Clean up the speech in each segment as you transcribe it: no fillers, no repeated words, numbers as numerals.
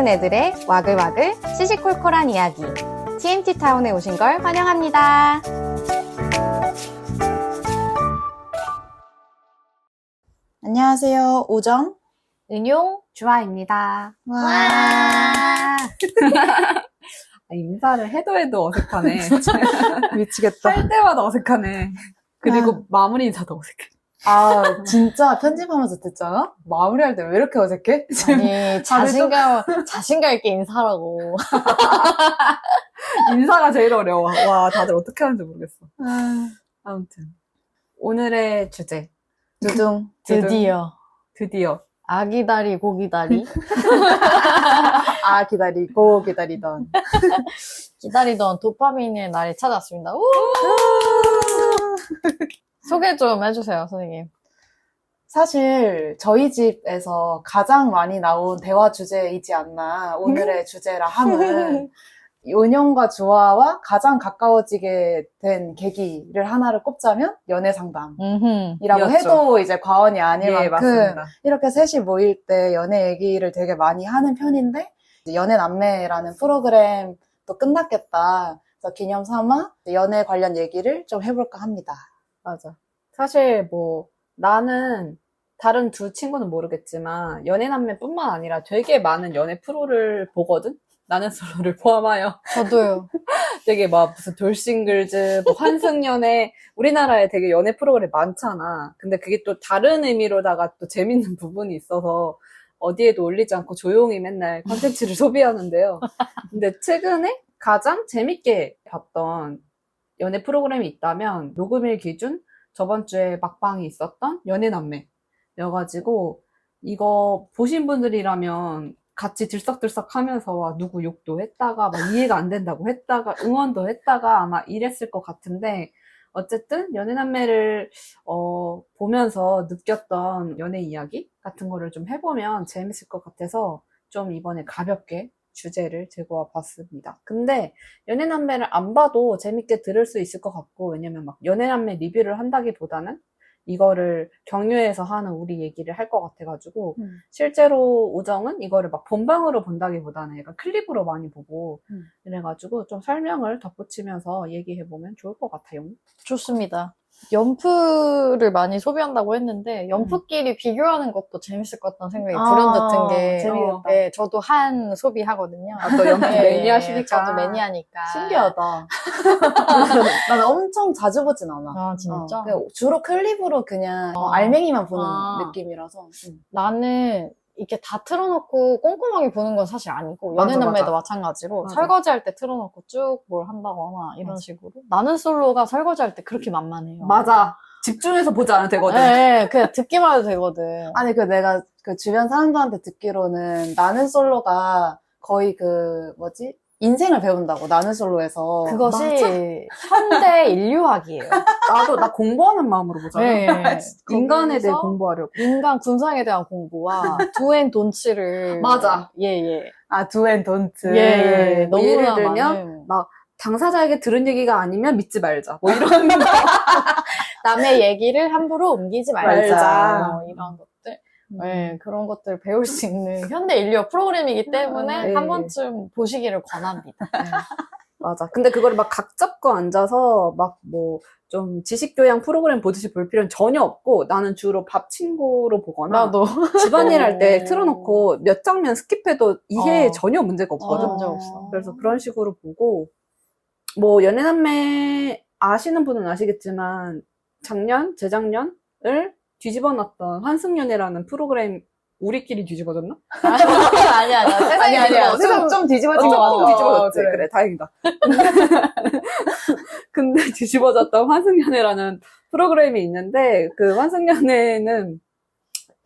애들의 와글와글 시시콜콜한 이야기 TMT타운에 오신 걸 환영합니다. 안녕하세요. 우정, 은용, 주아입니다. 와. 인사를 해도 어색하네. 미치겠다. 할 때마다 어색하네. 그리고 마무리 인사도 어색해. 아, 진짜 편집하면서 듣잖아? 마무리할 때 왜 이렇게 어색해? 아니, 자신감 있게 인사라고. 인사가 제일 어려워. 와, 다들 어떻게 하는지 모르겠어. 아, 아무튼. 오늘의 주제. 두둥. 드디어. 아기다리, 고기다리. 아, 기다리고 기다리던. 기다리던 도파민의 날이 찾아왔습니다. 우! 소개 좀 해주세요, 선생님. 사실 저희 집에서 가장 많이 나온 대화 주제이지 않나. 오늘의 주제라 함은 은영과 주아와 가장 가까워지게 된 계기를 하나를 꼽자면 연애 상담이라고 이었죠. 해도 이제 과언이 아닐 예, 만큼 맞습니다. 이렇게 셋이 모일 때 연애 얘기를 되게 많이 하는 편인데 이제 연애 남매라는 프로그램도 끝났겠다. 그래서 기념 삼아 연애 관련 얘기를 좀 해볼까 합니다. 맞아. 사실 나는 다른 두 친구는 모르겠지만 연애남매뿐만 아니라 되게 많은 연애 프로를 보거든? 나는 솔로를 포함하여. 저도요. 되게 무슨 돌싱글즈, 환승연애, 우리나라에 되게 연애 프로그램 많잖아. 근데 그게 또 다른 의미로다가 또 재밌는 부분이 있어서 어디에도 올리지 않고 조용히 맨날 콘텐츠를 소비하는데요. 근데 최근에 가장 재밌게 봤던 연애 프로그램이 있다면 녹음일 기준 저번 주에 막방이 있었던 연애남매여가지고 이거 보신 분들이라면 같이 들썩들썩 하면서 누구 욕도 했다가 이해가 안 된다고 했다가 응원도 했다가 아마 이랬을 것 같은데 어쨌든 연애남매를 보면서 느꼈던 연애 이야기 같은 거를 좀 해보면 재밌을 것 같아서 좀 이번에 가볍게 주제를 들고 와 봤습니다. 근데 연애남매를 안 봐도 재밌게 들을 수 있을 것 같고 왜냐면 연애남매 리뷰를 한다기보다는 이거를 경유해서 하는 우리 얘기를 할 것 같아가지고 실제로 우정은 이거를 본방으로 본다기보다는 약간 클립으로 많이 보고 그래가지고 좀 설명을 덧붙이면서 얘기해보면 좋을 것 같아요. 좋습니다. 연프를 많이 소비한다고 했는데 연프끼리 비교하는 것도 재밌을 것 같다는 생각이 불현듯 든 게 재미있다. 네, 저도 한 소비하거든요. 또 연프 네, 매니아시니까. 저도 매니아니까. 신기하다. 나는 엄청 자주 보진 않아. 아, 진짜? 그냥 주로 클립으로 그냥 알맹이만 보는 아. 느낌이라서. 나는 이렇게 다 틀어놓고 꼼꼼하게 보는 건 사실 아니고 맞아, 연애남매도 맞아. 마찬가지로 맞아. 설거지할 때 틀어놓고 쭉 뭘 한다거나 이런 식으로 나는 솔로가 설거지할 때 그렇게 만만해요. 맞아. 집중해서 보지 않아도 되거든. 네, 그냥 듣기만 해도 되거든. 아니, 내가 주변 사람들한테 듣기로는 나는 솔로가 거의 인생을 배운다고, 나는 솔로에서. 그것이 맞아. 현대 인류학이에요. 나 공부하는 마음으로 보잖아. 네. 인간에 대해 거기서 공부하려고. 인간 군상에 대한 공부와 두앤돈치를 맞아. 예예 두앤 돈트. 예. 뭐 너무나 예를 들면 많은 당사자에게 들은 얘기가 아니면 믿지 말자. 이런 거. 남의 얘기를 함부로 옮기지 말자. 말자. 이런 것들. 네, 그런 것들을 배울 수 있는 현대 인류학 프로그램이기 때문에 네. 한 번쯤 보시기를 권합니다. 네. 맞아. 근데 그거를 각 잡고 앉아서 좀 지식교양 프로그램 보듯이 볼 필요는 전혀 없고 나는 주로 밥 친구로 보거나 나도. 집안일 할 때 틀어놓고 몇 장면 스킵해도 이해에 전혀 문제가 없거든. 문제 없어. 그래서 그런 식으로 보고 연애남매 아시는 분은 아시겠지만 재작년을 뒤집어 놨던 환승연애라는 프로그램 우리끼리 뒤집어졌나? 아니야. 세상이 아니야. 세상 좀 뒤집어진 것 조금 같아. 뒤집어졌지. 그래, 다행이다. 근데 뒤집어졌던 환승연애라는 프로그램이 있는데 그 환승연애는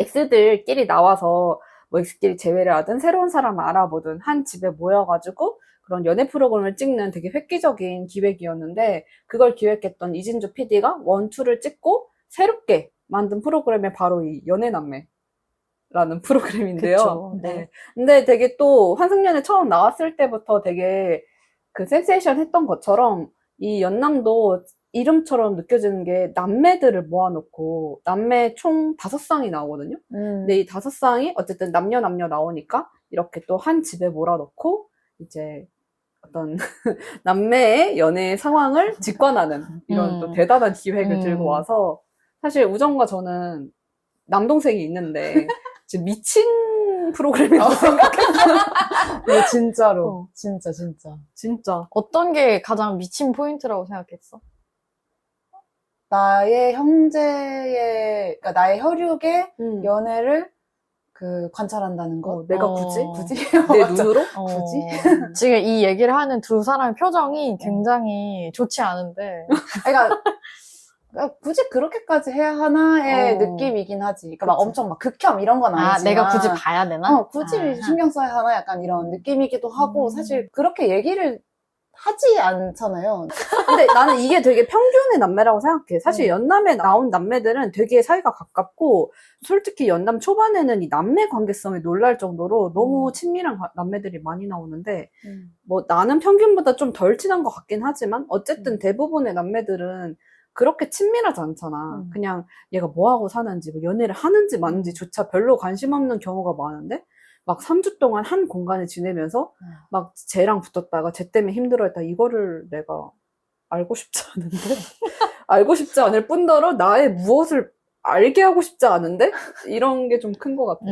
X들끼리 나와서 X끼리 재회를 하든 새로운 사람을 알아보든 한 집에 모여가지고 그런 연애 프로그램을 찍는 되게 획기적인 기획이었는데 그걸 기획했던 이진주 PD가 원투를 찍고 새롭게 만든 프로그램이 바로 이 연애남매라는 프로그램인데요. 그쵸, 네. 근데 되게 또 환승연애 처음 나왔을 때부터 되게 그 센세이션 했던 것처럼 이 연남도 이름처럼 느껴지는 게 남매들을 모아놓고 남매 총 5쌍이 나오거든요. 근데 이 5쌍이 어쨌든 남녀 나오니까 이렇게 또 한 집에 몰아넣고 이제 어떤 남매의 연애 상황을 직관하는 이런 또 대단한 기획을 들고 와서 사실 우정과 저는 남동생이 있는데 지금 미친 프로그램이라고 생각했어요. 이거 진짜로. 진짜. 진짜. 어떤 게 가장 미친 포인트라고 생각했어? 나의 형제의, 그러니까 나의 혈육의 음. 연애를 관찰한다는 거. 내가 어. 굳이? 굳이? 내 맞아. 눈으로? 굳이? 지금 이 얘기를 하는 두 사람의 표정이 굉장히 좋지 않은데. 그러니까 굳이 그렇게까지 해야 하나의 어. 느낌이긴 하지. 그러니까 막 그치. 엄청 막 극혐 이런 건 아, 아니지만. 내가 굳이 봐야 되나? 굳이 아. 신경 써야 하나? 약간 이런 느낌이기도 하고, 사실 그렇게 얘기를 하지 않잖아요. 근데 나는 이게 되게 평균의 남매라고 생각해. 사실 연남에 나온 남매들은 되게 사이가 가깝고, 솔직히 연남 초반에는 이 남매 관계성에 놀랄 정도로 너무 친밀한 남매들이 많이 나오는데, 뭐 나는 평균보다 좀 덜 친한 것 같긴 하지만, 어쨌든 대부분의 남매들은 그렇게 친밀하지 않잖아. 그냥 얘가 뭐하고 사는지, 뭐 연애를 하는지 마는지조차 별로 관심 없는 경우가 많은데, 막 3주 동안 한 공간에 지내면서 막 쟤랑 붙었다가 쟤 때문에 힘들어했다. 이거를 내가 알고 싶지 않은데? 알고 싶지 않을 뿐더러 나의 무엇을 알게 하고 싶지 않은데? 이런 게 좀 큰 것 같아.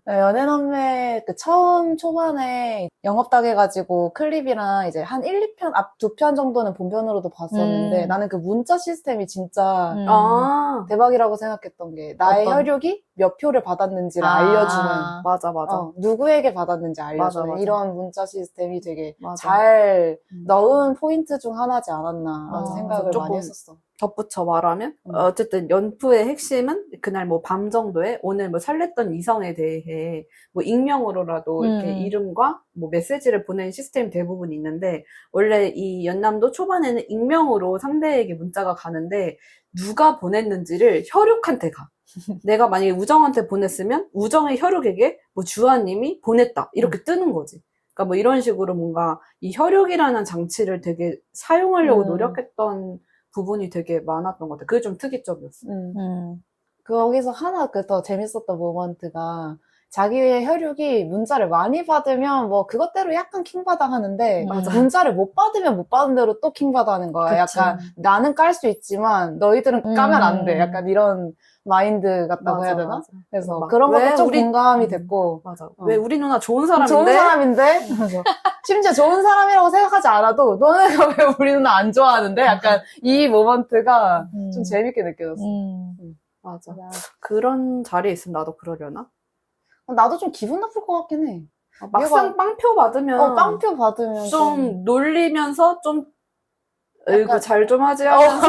연애남매 처음 초반에 영업당해가지고 클립이랑 이제 한 1, 2편, 앞 2편 정도는 본편으로도 봤었는데 나는 그 문자 시스템이 진짜 아, 대박이라고 생각했던 게 나의 어떤? 혈육이 몇 표를 받았는지를 알려주는 맞아. 누구에게 받았는지 알려주는 맞아. 이런 문자 시스템이 되게 맞아. 잘 넣은 포인트 중 하나지 않았나 맞아. 생각을 조금 많이 했었어. 덧붙여 말하면 어쨌든 연프의 핵심은 그날 뭐 밤 정도에 오늘 뭐 설렜던 이성에 대해 뭐 익명으로라도 이렇게 이름과 뭐 메시지를 보내는 시스템이 대부분 있는데 원래 이 연남도 초반에는 익명으로 상대에게 문자가 가는데 누가 보냈는지를 혈육한테 가. 내가 만약에 우정한테 보냈으면 우정의 혈육에게 뭐 주아님이 보냈다 이렇게 뜨는 거지. 그러니까 뭐 이런 식으로 뭔가 이 혈육이라는 장치를 되게 사용하려고 노력했던 부분이 되게 많았던 것 같아. 그게 좀 특이점이었어. 거기서 하나 더 재밌었던 모먼트가 자기의 혈육이 문자를 많이 받으면 뭐 그것대로 약간 킹받아 하는데 문자를 못 받으면 못 받은 대로 또 킹받아 하는 거야. 그치. 약간 나는 깔 수 있지만 너희들은 까면 안 돼. 약간 이런 마인드 같다고 해야 되나? 그래서 막, 그런 왜 것도 좀 우리- 공감이 됐고 맞아. 왜 우리 누나 좋은 사람인데? 좋은 사람인데? 심지어 좋은 사람이라고 생각하지 않아도 너네가 왜 우리 누나 안 좋아하는데? 약간 이 모먼트가 좀 재밌게 느껴졌어. 맞아. 그런 자리에 있으면 나도 그러려나? 나도 좀 기분 나쁠 것 같긴 해. 막상 빵표 받으면 빵표 받으면 좀 놀리면서 좀 약간- 으이구 잘 좀 하지 하면서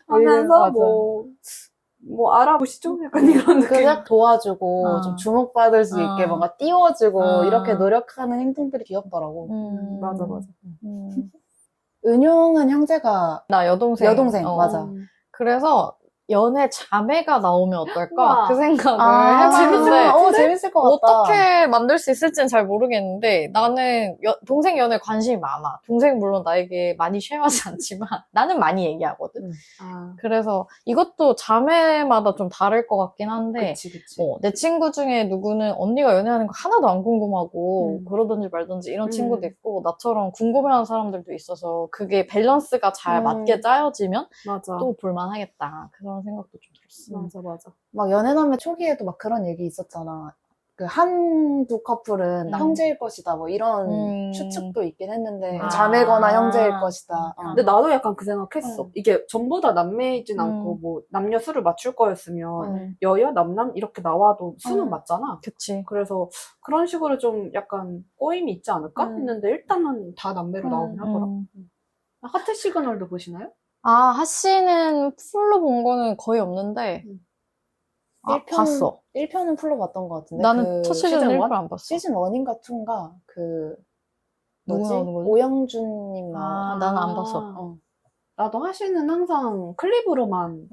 하면서 맞아. 뭐 알아보시죠? 약간 이런 느낌. 그냥 도와주고 좀 주목받을 수 있게 뭔가 띄워주고 이렇게 노력하는 행동들이 귀엽더라고. 맞아. 은용은 형제가 나 여동생. 맞아. 그래서 연애 자매가 나오면 어떨까? 우와. 그 생각을 해봤는데 재밌을 것 같다. 어떻게 만들 수 있을지는 잘 모르겠는데 나는 동생 연애에 관심이 많아. 동생 물론 나에게 많이 쉐어하지 않지만 나는 많이 얘기하거든. 그래서 이것도 자매마다 좀 다를 것 같긴 한데 그치. 내 친구 중에 누구는 언니가 연애하는 거 하나도 안 궁금하고 그러든지 말든지 이런 친구도 있고 나처럼 궁금해하는 사람들도 있어서 그게 밸런스가 잘 맞게 짜여지면 맞아. 또 볼만하겠다. 그런 생각도 좀 들었어. 맞아. 막 연애남매 초기에도 막 그런 얘기 있었잖아. 그 한두 커플은 형제일 것이다. 뭐 이런 추측도 있긴 했는데 자매거나 형제일 것이다. 근데 나도 약간 그 생각했어. 이게 전부 다 남매이진 않고 뭐 남녀 수를 맞출 거였으면 여여 남남 이렇게 나와도 수는 맞잖아. 그치. 그래서 그런 식으로 좀 약간 꼬임이 있지 않을까 했는데 일단은 다 남매로 나오긴 하더라. 하트 시그널도 보시나요? 하씨는 풀로 본 거는 거의 없는데 1편, 봤어. 1편은 풀로 봤던 것 같은데. 나는 첫 시즌 1편 원? 안 봤어. 시즌 1인가 2인가 누구 뭐지? 나오는 거지? 오영준님 나오는. 나는 안 봤어. 나도 하시는 항상 클립으로만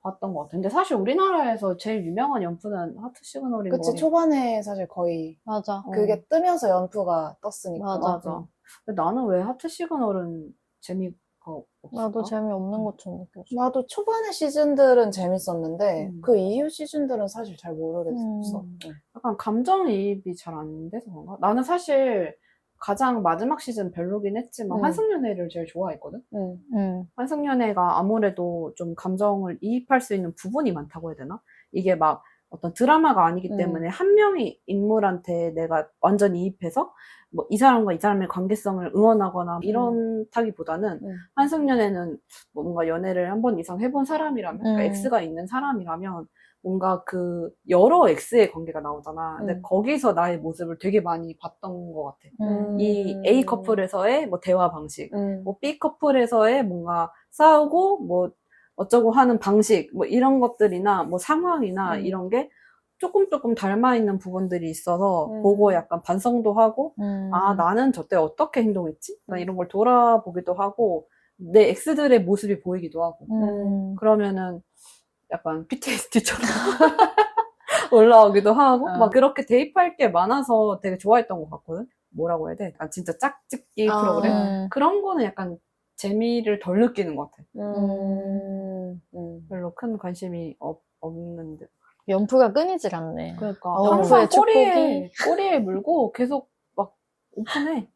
봤던 것 같아. 근데 사실 우리나라에서 제일 유명한 연프는 하트 시그널인 거 그치, 같아. 초반에 사실 거의 맞아. 그게 뜨면서 연프가 떴으니까. 맞아. 근데 나는 왜 하트 시그널은 없을까? 나도 재미없는 것처럼 느껴져. 나도 초반의 시즌들은 재밌었는데 음. 그 이후 시즌들은 사실 잘 모르겠어. 약간 감정이입이 잘 안 돼서 그런가? 나는 사실 가장 마지막 시즌 별로긴 했지만 환승연애를 제일 좋아했거든? 환승연애가 아무래도 좀 감정을 이입할 수 있는 부분이 많다고 해야 되나? 이게 막 어떤 드라마가 아니기 때문에 한 명의 인물한테 내가 완전 이입해서 뭐 이 사람과 이 사람의 관계성을 응원하거나 이런다기보다는 환승연애는 뭔가 연애를 한 번 이상 해본 사람이라면 그러니까 X가 있는 사람이라면 뭔가 그 여러 X의 관계가 나오잖아. 근데 거기서 나의 모습을 되게 많이 봤던 것 같아. 이 A 커플에서의 뭐 대화 방식, 뭐 B 커플에서의 뭔가 싸우고 뭐 어쩌고 하는 방식, 뭐 이런 것들이나 뭐 상황이나 이런 게 조금 닮아있는 부분들이 있어서 보고 약간 반성도 하고 아 나는 저때 어떻게 행동했지? 나 이런 걸 돌아보기도 하고 내 X들의 모습이 보이기도 하고 그러면은 약간 PTSD처럼 올라오기도 하고 막 그렇게 대입할 게 많아서 되게 좋아했던 것 같거든. 뭐라고 해야 돼? 진짜 짝짓기 프로그램? 그런 거는 약간 재미를 덜 느끼는 것 같아. 별로 큰 관심이 없는데. 연프가 끊이질 않네. 그러니까 연프의 항상 꼬리에 물고 계속 막 오픈해.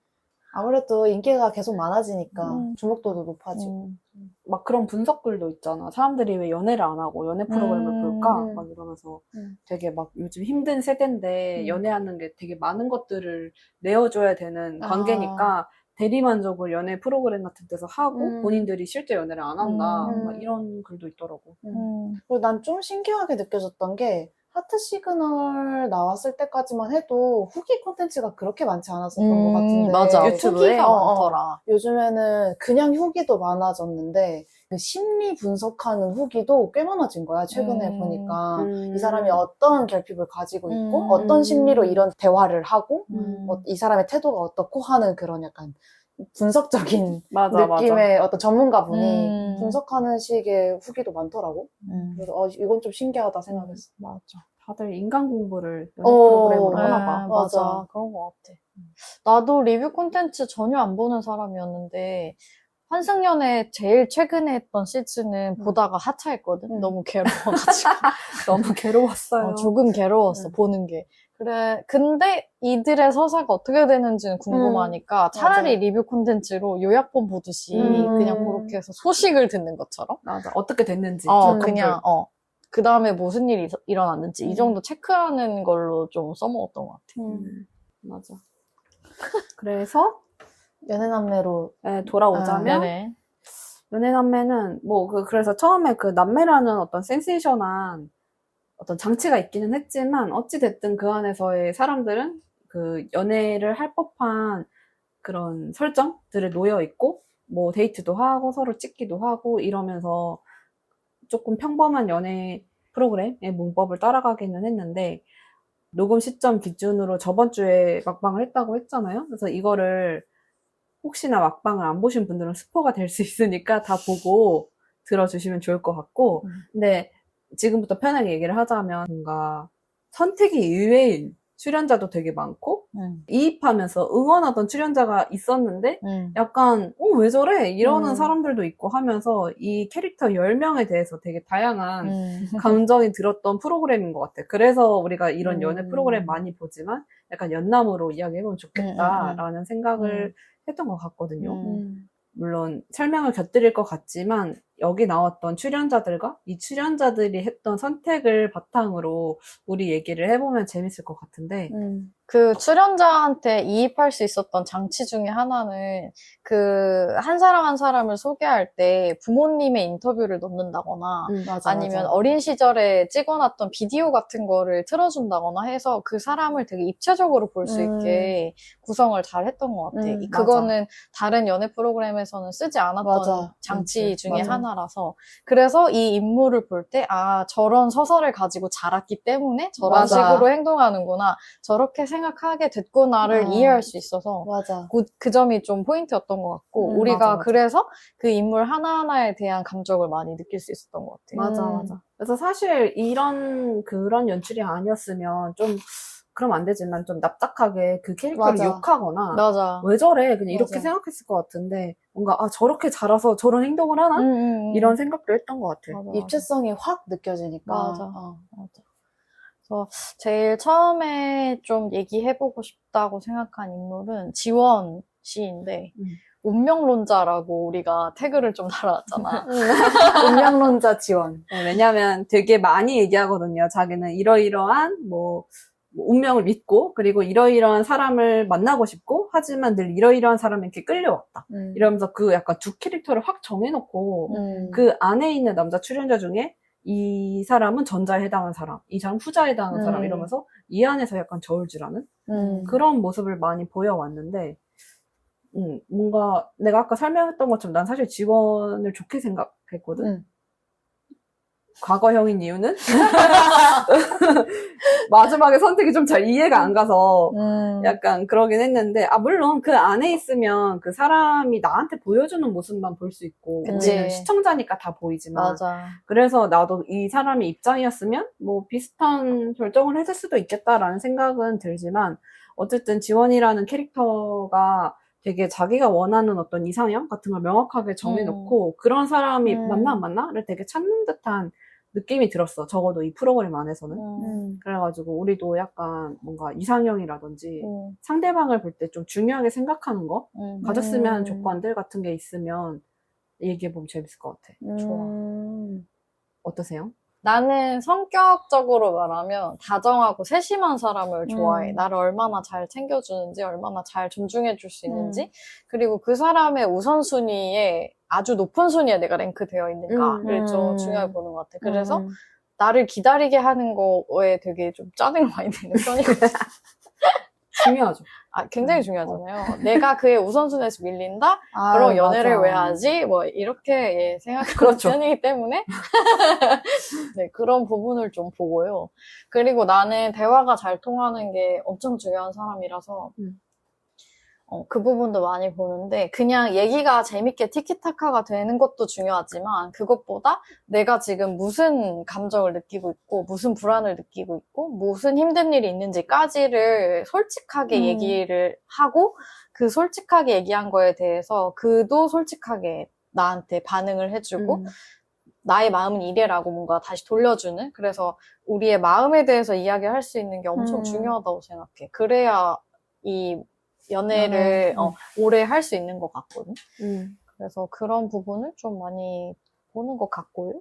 아무래도 인기가 계속 많아지니까 주목도도 높아지고. 막 그런 분석글도 있잖아. 사람들이 왜 연애를 안 하고 연애 프로그램을 볼까? 막 이러면서 되게 막 요즘 힘든 세대인데 연애하는 게 되게 많은 것들을 내어줘야 되는 관계니까 대리만족을 연애 프로그램 같은 데서 하고 본인들이 실제 연애를 안 한다. 막 이런 글도 있더라고. 그리고 난 좀 신기하게 느껴졌던 게 하트 시그널 나왔을 때까지만 해도 후기 콘텐츠가 그렇게 많지 않았었던 것 같은데 맞아. 유튜브에 후기가 많더라. 요즘에는 그냥 후기도 많아졌는데 그 심리 분석하는 후기도 꽤 많아진 거야 최근에 보니까 이 사람이 어떤 결핍을 가지고 있고 어떤 심리로 이런 대화를 하고 이 사람의 태도가 어떻고 하는 그런 약간 분석적인 느낌의 어떤 전문가분이 분석하는 식의 후기도 많더라고. 그래서 이건 좀 신기하다 생각했어. 맞아. 다들 인간 공부를 연애 프로그램으로 하나 봐. 맞아. 그런 것 같아. 나도 리뷰 콘텐츠 전혀 안 보는 사람이었는데 환승연애 제일 최근에 했던 시즌은 보다가 하차했거든. 너무 괴로워가지고. 너무 괴로웠어요. 조금 괴로웠어, 보는 게. 그래, 근데 이들의 서사가 어떻게 되는지는 궁금하니까 차라리 맞아. 리뷰 콘텐츠로 요약본 보듯이 그냥 그렇게 해서 소식을 듣는 것처럼. 맞아. 어떻게 됐는지. 그냥, 그 다음에 무슨 일이 일어났는지 이 정도 체크하는 걸로 좀 써먹었던 것 같아. 맞아. 그래서 연애남매로 돌아오자면 연애남매는 그래서 처음에 그 남매라는 어떤 센세이션한 어떤 장치가 있기는 했지만 어찌됐든 그 안에서의 사람들은 그 연애를 할 법한 그런 설정들에 놓여 있고 뭐 데이트도 하고 서로 찍기도 하고 이러면서 조금 평범한 연애 프로그램의 문법을 따라가기는 했는데 녹음 시점 기준으로 저번 주에 막방을 했다고 했잖아요. 그래서 이거를 혹시나 막방을 안 보신 분들은 스포가 될 수 있으니까 다 보고 들어주시면 좋을 것 같고 근데 지금부터 편하게 얘기를 하자면 뭔가 선택이 의외인 출연자도 되게 많고 이입하면서 응원하던 출연자가 있었는데 약간 왜 저래? 이러는 사람들도 있고 하면서 이 캐릭터 10명에 대해서 되게 다양한 감정이 들었던 프로그램인 것 같아. 그래서 우리가 이런 연애 프로그램 많이 보지만 약간 연남으로 이야기해보면 좋겠다라는 생각을 했던 것 같거든요. 물론 설명을 곁들일 것 같지만 여기 나왔던 출연자들과 이 출연자들이 했던 선택을 바탕으로 우리 얘기를 해보면 재밌을 것 같은데 그 출연자한테 이입할 수 있었던 장치 중에 하나는 그 한 사람 한 사람을 소개할 때 부모님의 인터뷰를 넣는다거나 아니면 어린 시절에 찍어놨던 비디오 같은 거를 틀어준다거나 해서 그 사람을 되게 입체적으로 볼 수 있게 구성을 잘 했던 것 같아. 그거는 다른 연애 프로그램에서는 쓰지 않았던 장치 중에 하나라서 그래서 이 인물을 볼 때 저런 서사를 가지고 자랐기 때문에 저런 식으로 행동하는구나 저렇게 생각하게 됐구나를 이해할 수 있어서 그 점이 좀 포인트였던 것 같고 우리가 그래서 그 인물 하나하나에 대한 감정을 많이 느낄 수 있었던 것 같아요. 맞아. 그래서 사실 그런 연출이 아니었으면 좀 그러면 안 되지만 좀 납작하게 그 캐릭터를 맞아. 욕하거나 맞아. 왜 저래? 그냥 이렇게 맞아. 생각했을 것 같은데 뭔가 저렇게 자라서 저런 행동을 하나? 이런 생각도 했던 것 같아. 맞아, 입체성이 확 느껴지니까. 맞아. 맞아. 그래서 제일 처음에 좀 얘기해보고 싶다고 생각한 인물은 지원 씨인데 운명론자라고 우리가 태그를 좀 달아왔잖아. 운명론자 지원. 네, 왜냐면 되게 많이 얘기하거든요. 자기는 이러이러한 뭐 운명을 믿고 그리고 이러이러한 사람을 만나고 싶고 하지만 늘 이러이러한 사람에게 끌려왔다. 이러면서 그 약간 두 캐릭터를 확 정해놓고 그 안에 있는 남자 출연자 중에 이 사람은 전자에 해당하는 사람, 이 사람은 후자에 해당하는 사람 이러면서 이 안에서 약간 저울질하는 그런 모습을 많이 보여왔는데 뭔가 내가 아까 설명했던 것처럼 난 사실 지원을 좋게 생각했거든. 과거형인 이유는 마지막에 선택이 좀 잘 이해가 안 가서 약간 그러긴 했는데 물론 그 안에 있으면 그 사람이 나한테 보여주는 모습만 볼 수 있고 그치. 우리는 시청자니까 다 보이지만 맞아. 그래서 나도 이 사람의 입장이었으면 뭐 비슷한 결정을 했을 수도 있겠다라는 생각은 들지만 어쨌든 지원이라는 캐릭터가 되게 자기가 원하는 어떤 이상형 같은 걸 명확하게 정해놓고 그런 사람이 맞나 안 맞나를 되게 찾는 듯한 느낌이 들었어. 적어도 이 프로그램 안에서는. 그래가지고 우리도 약간 뭔가 이상형이라든지 상대방을 볼 때 좀 중요하게 생각하는 거 가졌으면 하는 조건들 같은 게 있으면 얘기해보면 재밌을 것 같아. 좋아. 어떠세요? 나는 성격적으로 말하면 다정하고 세심한 사람을 좋아해. 나를 얼마나 잘 챙겨주는지, 얼마나 잘 존중해줄 수 있는지, 그리고 그 사람의 우선순위에 아주 높은 순위에 내가 랭크되어 있는가를 좀 중요하게 보는 것 같아. 그래서 나를 기다리게 하는 거에 되게 좀 짜증을 많이 내는 편이거든. 중요하죠. 굉장히 중요하잖아요. 내가 그의 우선순위에서 밀린다? 그럼 연애를 맞아. 왜 하지? 뭐, 이렇게 생각하는 그렇죠. 편이기 때문에. 네, 그런 부분을 좀 보고요. 그리고 나는 대화가 잘 통하는 게 엄청 중요한 사람이라서, 그 부분도 많이 보는데, 그냥 얘기가 재밌게 티키타카가 되는 것도 중요하지만, 그것보다 내가 지금 무슨 감정을 느끼고 있고, 무슨 불안을 느끼고 있고, 무슨 힘든 일이 있는지까지를 솔직하게 얘기를 하고, 그 솔직하게 얘기한 거에 대해서 그도 솔직하게 나한테 반응을 해주고, 나의 마음은 이래라고 뭔가 다시 돌려주는? 그래서 우리의 마음에 대해서 이야기할 수 있는 게 엄청 중요하다고 생각해. 그래야 이 연애를 오래 할 수 있는 것 같거든. 그래서 그런 부분을 좀 많이 보는 것 같고요.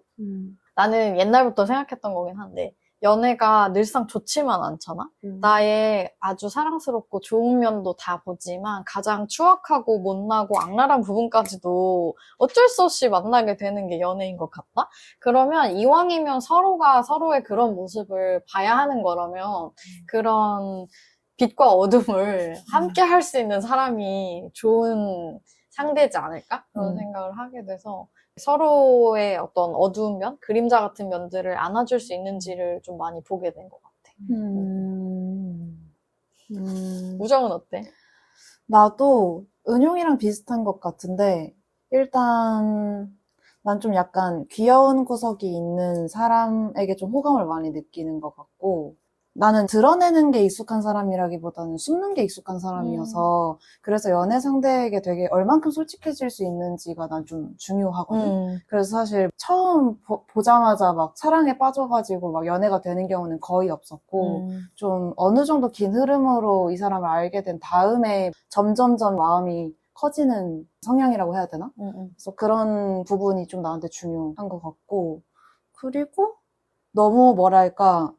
나는 옛날부터 생각했던 거긴 한데 연애가 늘상 좋지만 않잖아? 나의 아주 사랑스럽고 좋은 면도 다 보지만 가장 추악하고 못나고 악랄한 부분까지도 어쩔 수 없이 만나게 되는 게 연애인 것 같다? 그러면 이왕이면 서로가 서로의 그런 모습을 봐야 하는 거라면 그런 빛과 어둠을 함께 할 수 있는 사람이 좋은 상대지 않을까? 그런 생각을 하게 돼서 서로의 어떤 어두운 면, 그림자 같은 면들을 안아줄 수 있는지를 좀 많이 보게 된 것 같아. 우정은 어때? 나도 은용이랑 비슷한 것 같은데, 일단, 난 좀 약간 귀여운 구석이 있는 사람에게 좀 호감을 많이 느끼는 것 같고, 나는 드러내는 게 익숙한 사람이라기보다는 숨는 게 익숙한 사람이어서 그래서 연애 상대에게 되게 얼만큼 솔직해질 수 있는지가 난 좀 중요하거든. 그래서 사실 처음 보자마자 막 사랑에 빠져가지고 막 연애가 되는 경우는 거의 없었고 좀 어느 정도 긴 흐름으로 이 사람을 알게 된 다음에 점점점 마음이 커지는 성향이라고 해야 되나? 그래서 그런 부분이 좀 나한테 중요한 것 같고 그리고 너무 뭐랄까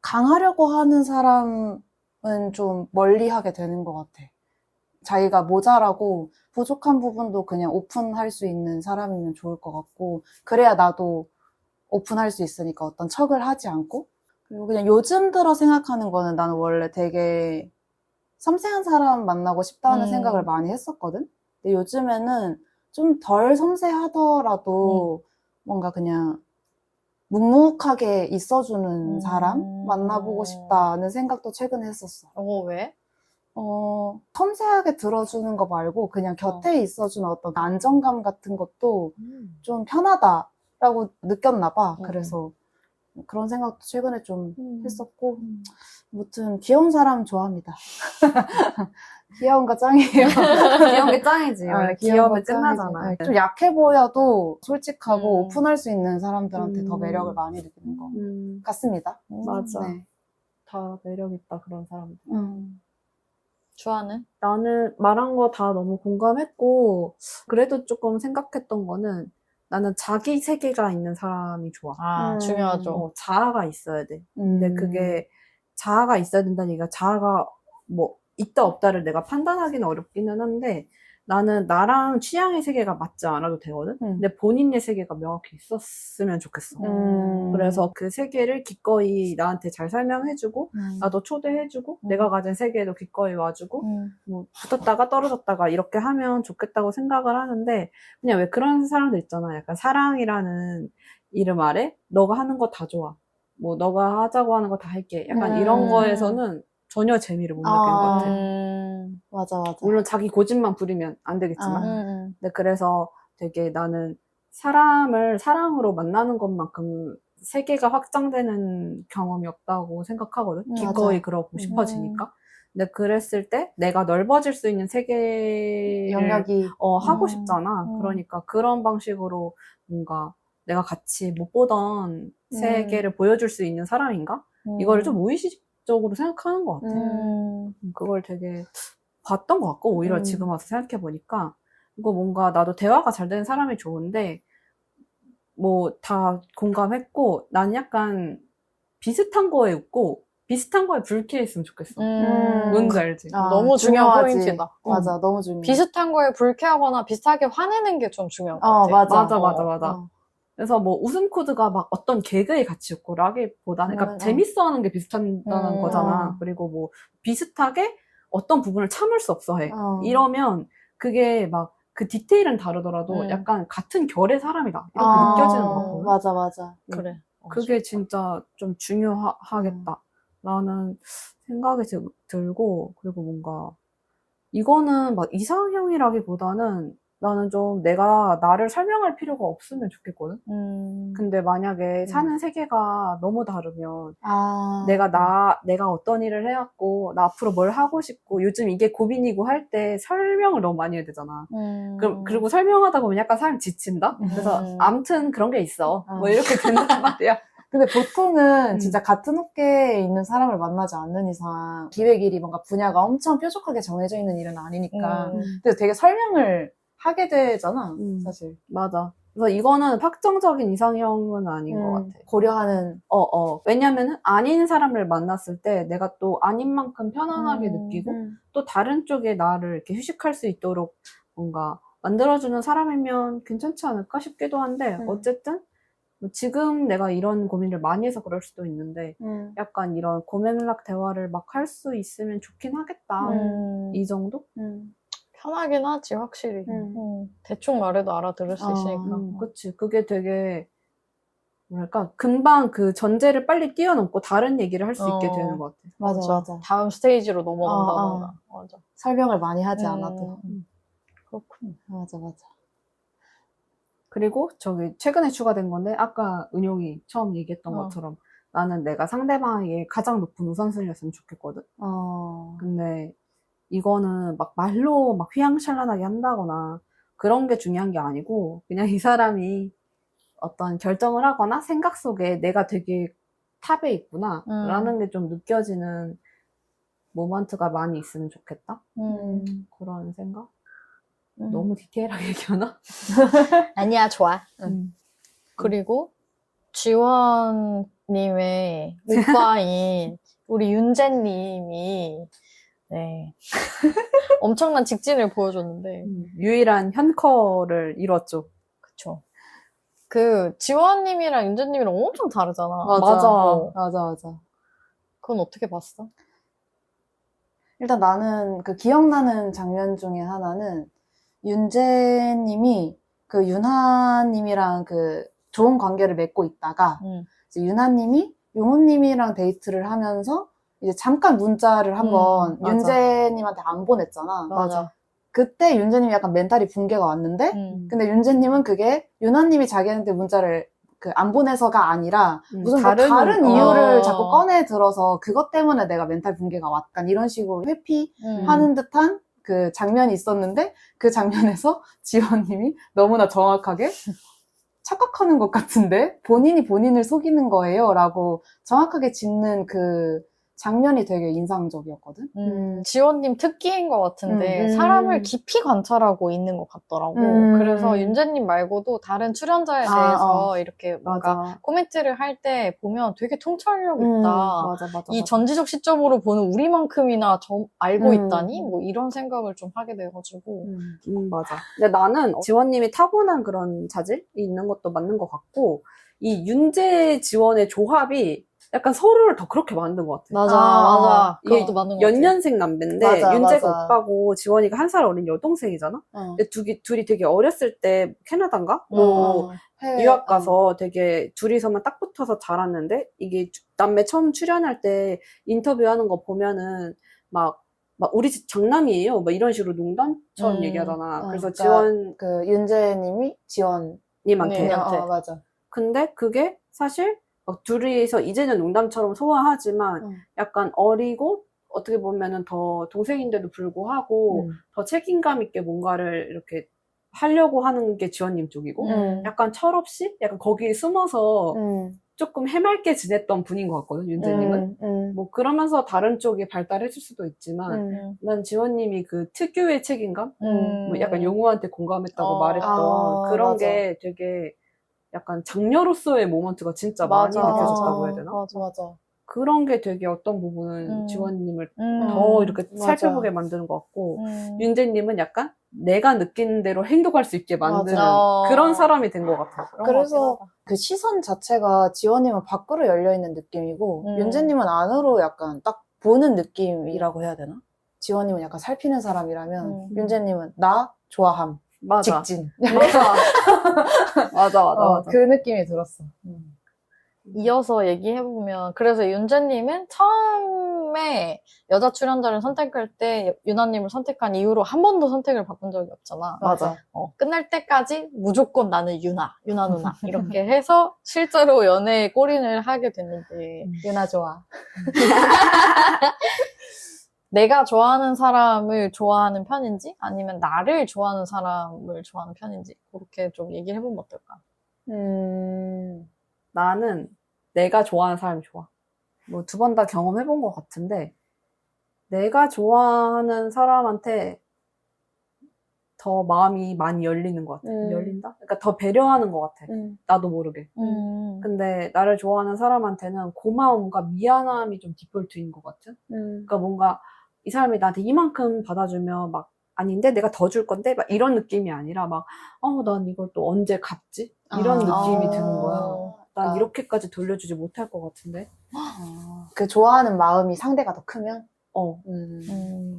강하려고 하는 사람은 좀 멀리하게 되는 것 같아. 자기가 모자라고 부족한 부분도 그냥 오픈할 수 있는 사람이면 좋을 것 같고 그래야 나도 오픈할 수 있으니까 어떤 척을 하지 않고 그리고 그냥 요즘 들어 생각하는 거는 나는 원래 되게 섬세한 사람 만나고 싶다는 생각을 많이 했었거든? 근데 요즘에는 좀 덜 섬세하더라도 뭔가 그냥 묵묵하게 있어주는 사람 만나보고 싶다는 생각도 최근에 했었어. 왜? 섬세하게 들어주는 거 말고 그냥 곁에 있어주는 어떤 안정감 같은 것도 좀 편하다라고 느꼈나 봐. 그래서 그런 생각도 최근에 좀 했었고 아무튼 귀여운 사람 좋아합니다. 귀여운 거 짱이에요. 귀여운 게 짱이지. 원래 귀여우면 짱이지. 끝나잖아. 좀 약해 보여도 솔직하고 음. 오픈할 수 있는 사람들한테 더 음. 매력을 많이 느끼는 것 같습니다. 맞아. 네. 다 매력있다, 그런 사람들. 주아는? 나는 말한 거 다 너무 공감했고, 그래도 조금 생각했던 거는 나는 자기 세계가 있는 사람이 좋아. 중요하죠. 자아가 있어야 돼. 근데 그게 자아가 있어야 된다는 얘기가 자아가 뭐 있다 없다를 내가 판단하기는 어렵기는 한데 나는 나랑 취향의 세계가 맞지 않아도 되거든? 근데 본인의 세계가 명확히 있었으면 좋겠어. 그래서 그 세계를 기꺼이 나한테 잘 설명해주고 나도 초대해주고 내가 가진 세계에도 기꺼이 와주고 뭐 붙었다가 떨어졌다가 이렇게 하면 좋겠다고 생각을 하는데 그냥 왜 그런 사람들 있잖아. 약간 사랑이라는 이름 아래 너가 하는 거 다 좋아. 뭐 너가 하자고 하는 거 다 할게. 약간 이런 거에서는 전혀 재미를 못 느끼는 것 같아. 맞아. 물론 자기 고집만 부리면 안 되겠지만. 근데 그래서 되게 나는 사람을 사랑으로 만나는 것만큼 세계가 확장되는 경험이 없다고 생각하거든. 기꺼이 맞아. 그러고 싶어지니까. 근데 그랬을 때 내가 넓어질 수 있는 세계를 영역이 하고 싶잖아. 그러니까 그런 방식으로 뭔가 내가 같이 못 보던 세계를 보여줄 수 있는 사람인가? 이거를 좀 무의식적으로 생각하는 것 같아. 그걸 되게 봤던 것 같고, 오히려 지금 와서 생각해보니까, 이거 뭔가 나도 대화가 잘 되는 사람이 좋은데, 뭐 다 공감했고, 난 약간 비슷한 거에 웃고, 비슷한 거에 불쾌했으면 좋겠어. 뭔지 알지? 너무 중요한 포인트다. 맞아, 너무 중요해. 비슷한 거에 불쾌하거나 비슷하게 화내는 게 좀 중요한 것 같아. 맞아. 그래서 뭐 웃음 코드가 막 어떤 개그에 같이 웃고라기보다는 그러니까 재밌어하는 게 비슷하다는 거잖아. 그리고 뭐 비슷하게 어떤 부분을 참을 수 없어 해. 이러면 그게 막 그 디테일은 다르더라도 약간 같은 결의 사람이다. 이렇게 느껴지는 것 같거든. 맞아. 그래. 그게 진짜 좀 중요하겠다. 라는 생각이 들고, 그리고 뭔가, 이거는 막 이상형이라기보다는 나는 좀 내가 나를 설명할 필요가 없으면 좋겠거든? 근데 만약에 사는 세계가 너무 다르면, 내가 어떤 일을 해왔고, 나 앞으로 뭘 하고 싶고, 요즘 이게 고민이고 할 때 설명을 너무 많이 해야 되잖아. 그리고 설명하다 보면 약간 사람이 지친다? 그래서, 암튼 그런 게 있어. 뭐 이렇게 된단 말이야. 근데 보통은 진짜 같은 업계에 있는 사람을 만나지 않는 이상 기획일이 뭔가 분야가 엄청 뾰족하게 정해져 있는 일은 아니니까 근데 되게 설명을 하게 되잖아, 사실. 맞아. 그래서 이거는 확정적인 이상형은 아닌 것 같아. 고려하는. 왜냐면은 아닌 사람을 만났을 때 내가 또 아닌 만큼 편안하게 느끼고 또 다른 쪽에 나를 이렇게 휴식할 수 있도록 뭔가 만들어주는 사람이면 괜찮지 않을까 싶기도 한데 어쨌든 지금 내가 이런 고민을 많이 해서 그럴 수도 있는데 약간 이런 고맥락 대화를 막 할 수 있으면 좋긴 하겠다. 이 정도? 편하긴 하지, 확실히. 대충 말해도 알아들을 수 있으니까. 그치. 그게 되게 뭐랄까 금방 그 전제를 빨리 뛰어넘고 다른 얘기를 할 수 있게 되는 것 같아. 맞아. 다음 스테이지로 넘어간다던가. 맞아. 설명을 많이 하지 않아도. 그렇군. 맞아. 그리고 저기 최근에 추가된 건데 아까 은용이 처음 얘기했던 것처럼 나는 내가 상대방에게 가장 높은 우선순위였으면 좋겠거든. 근데 이거는 막 말로 막 휘황찬란하게 한다거나 그런 게 중요한 게 아니고 그냥 이 사람이 어떤 결정을 하거나 생각 속에 내가 되게 탑에 있구나 라는 게 좀 느껴지는 모먼트가 많이 있으면 좋겠다. 그런 생각? 너무 디테일하게 얘기하나? 아니야, 좋아. 그리고 지원님의 오빠인 우리 윤재님이 네 엄청난 직진을 보여줬는데 유일한 현커를 이뤘죠. 그쵸. 그 지원님이랑 윤재님이랑 엄청 다르잖아. 맞아. 그건 어떻게 봤어? 일단 나는 그 기억나는 장면 중에 하나는 윤재님이 그 윤하님이랑 그 좋은 관계를 맺고 있다가 이제 윤하님이 용호님이랑 데이트를 하면서 이제 잠깐 문자를 한번 윤재님한테 안 보냈잖아. 맞아. 그때 윤재님이 약간 멘탈이 붕괴가 왔는데 근데 윤재님은 그게 윤하님이 자기한테 문자를 그 안 보내서가 아니라 무슨 다른 다른 이유를 어. 자꾸 꺼내 들어서 그것 때문에 내가 멘탈 붕괴가 왔다. 이런 식으로 회피하는 듯한 그 장면이 있었는데 그 장면에서 지원님이 너무나 정확하게 착각하는 것 같은데 본인이 본인을 속이는 거예요 라고 정확하게 짚는 그 장면이 되게 인상적이었거든. 지원님 특기인 것 같은데 사람을 깊이 관찰하고 있는 것 같더라고. 그래서 윤재님 말고도 다른 출연자에 대해서 이렇게 뭔가 맞아. 코멘트를 할 때 보면 되게 통찰력 있다. 맞아. 이 전지적 시점으로 보는 우리만큼이나 알고 있다니? 뭐 이런 생각을 좀 하게 돼가지고. 맞아. 근데 나는 지원님이 타고난 그런 자질이 있는 것도 맞는 것 같고, 이 윤재 지원의 조합이 약간 서로를 더 그렇게 만든 것 같아. 맞아. 이게 그것도 맞는 것 같아. 연년생 남배인데, 맞아, 윤재가 맞아. 오빠고 지원이가 한 살 어린 여동생이잖아? 근데 둘이 되게 어렸을 때 캐나다인가? 뭐 유학 가서 되게 둘이서만 딱 붙어서 자랐는데, 이게 남매 처음 출연할 때 인터뷰하는 거 보면은 막 우리 집 장남이에요. 막 이런 식으로 농담처럼 얘기하잖아. 그래서 그러니까 그 윤재님이 지원님한테. 지원님한테. 맞아. 근데 그게 사실 막 둘이서 이제는 농담처럼 소화하지만 약간 어리고 어떻게 보면은 더 동생인데도 불구하고 더 책임감 있게 뭔가를 이렇게 하려고 하는 게 지원님 쪽이고 약간 철없이 약간 거기에 숨어서 조금 해맑게 지냈던 분인 것 같거든, 윤재님은. 뭐 그러면서 다른 쪽이 발달했을 수도 있지만 난 지원님이 그 특유의 책임감? 뭐 약간 용우한테 공감했다고 말했던 그런 맞아. 게 되게 약간 장녀로서의 모먼트가 진짜 맞아. 많이 느껴졌다고 해야 되나? 맞아. 그런 게 되게 어떤 부분은 지원님을 더 이렇게 맞아. 살펴보게 만드는 것 같고 윤재님은 약간 내가 느끼는 대로 행동할 수 있게 만드는 그런 사람이 된 것 같아. 그래서 그 시선 자체가 지원님은 밖으로 열려있는 느낌이고 윤재님은 안으로 약간 딱 보는 느낌이라고 해야 되나? 지원님은 약간 살피는 사람이라면 윤재님은 나 좋아함. 맞아. 직진. 맞아. 그 느낌이 들었어. 이어서 얘기해보면, 그래서 윤재님은 처음에 여자 출연자를 선택할 때 유나님을 선택한 이후로 한 번도 선택을 바꾼 적이 없잖아. 맞아. 끝날 때까지 무조건 나는 유나 누나. 이렇게 해서 실제로 연애에 골인을 하게 됐는데. 유나 좋아. 내가 좋아하는 사람을 좋아하는 편인지 아니면 나를 좋아하는 사람을 좋아하는 편인지 그렇게 좀 얘기를 해보면 어떨까? 나는 내가 좋아하는 사람이 좋아. 뭐 두 번 다 경험해본 것 같은데 내가 좋아하는 사람한테 더 마음이 많이 열리는 것 같아. 열린다? 그러니까 더 배려하는 것 같아. 나도 모르게. 근데 나를 좋아하는 사람한테는 고마움과 미안함이 좀 디폴트인 것 같은? 그러니까 뭔가 이 사람이 나한테 이만큼 받아주면 막 아닌데 내가 더 줄 건데 막 이런 느낌이 아니라 막 난 이걸 또 언제 갚지? 이런 느낌이 드는 거야. 난 이렇게까지 돌려주지 못할 것 같은데. 그 좋아하는 마음이 상대가 더 크면?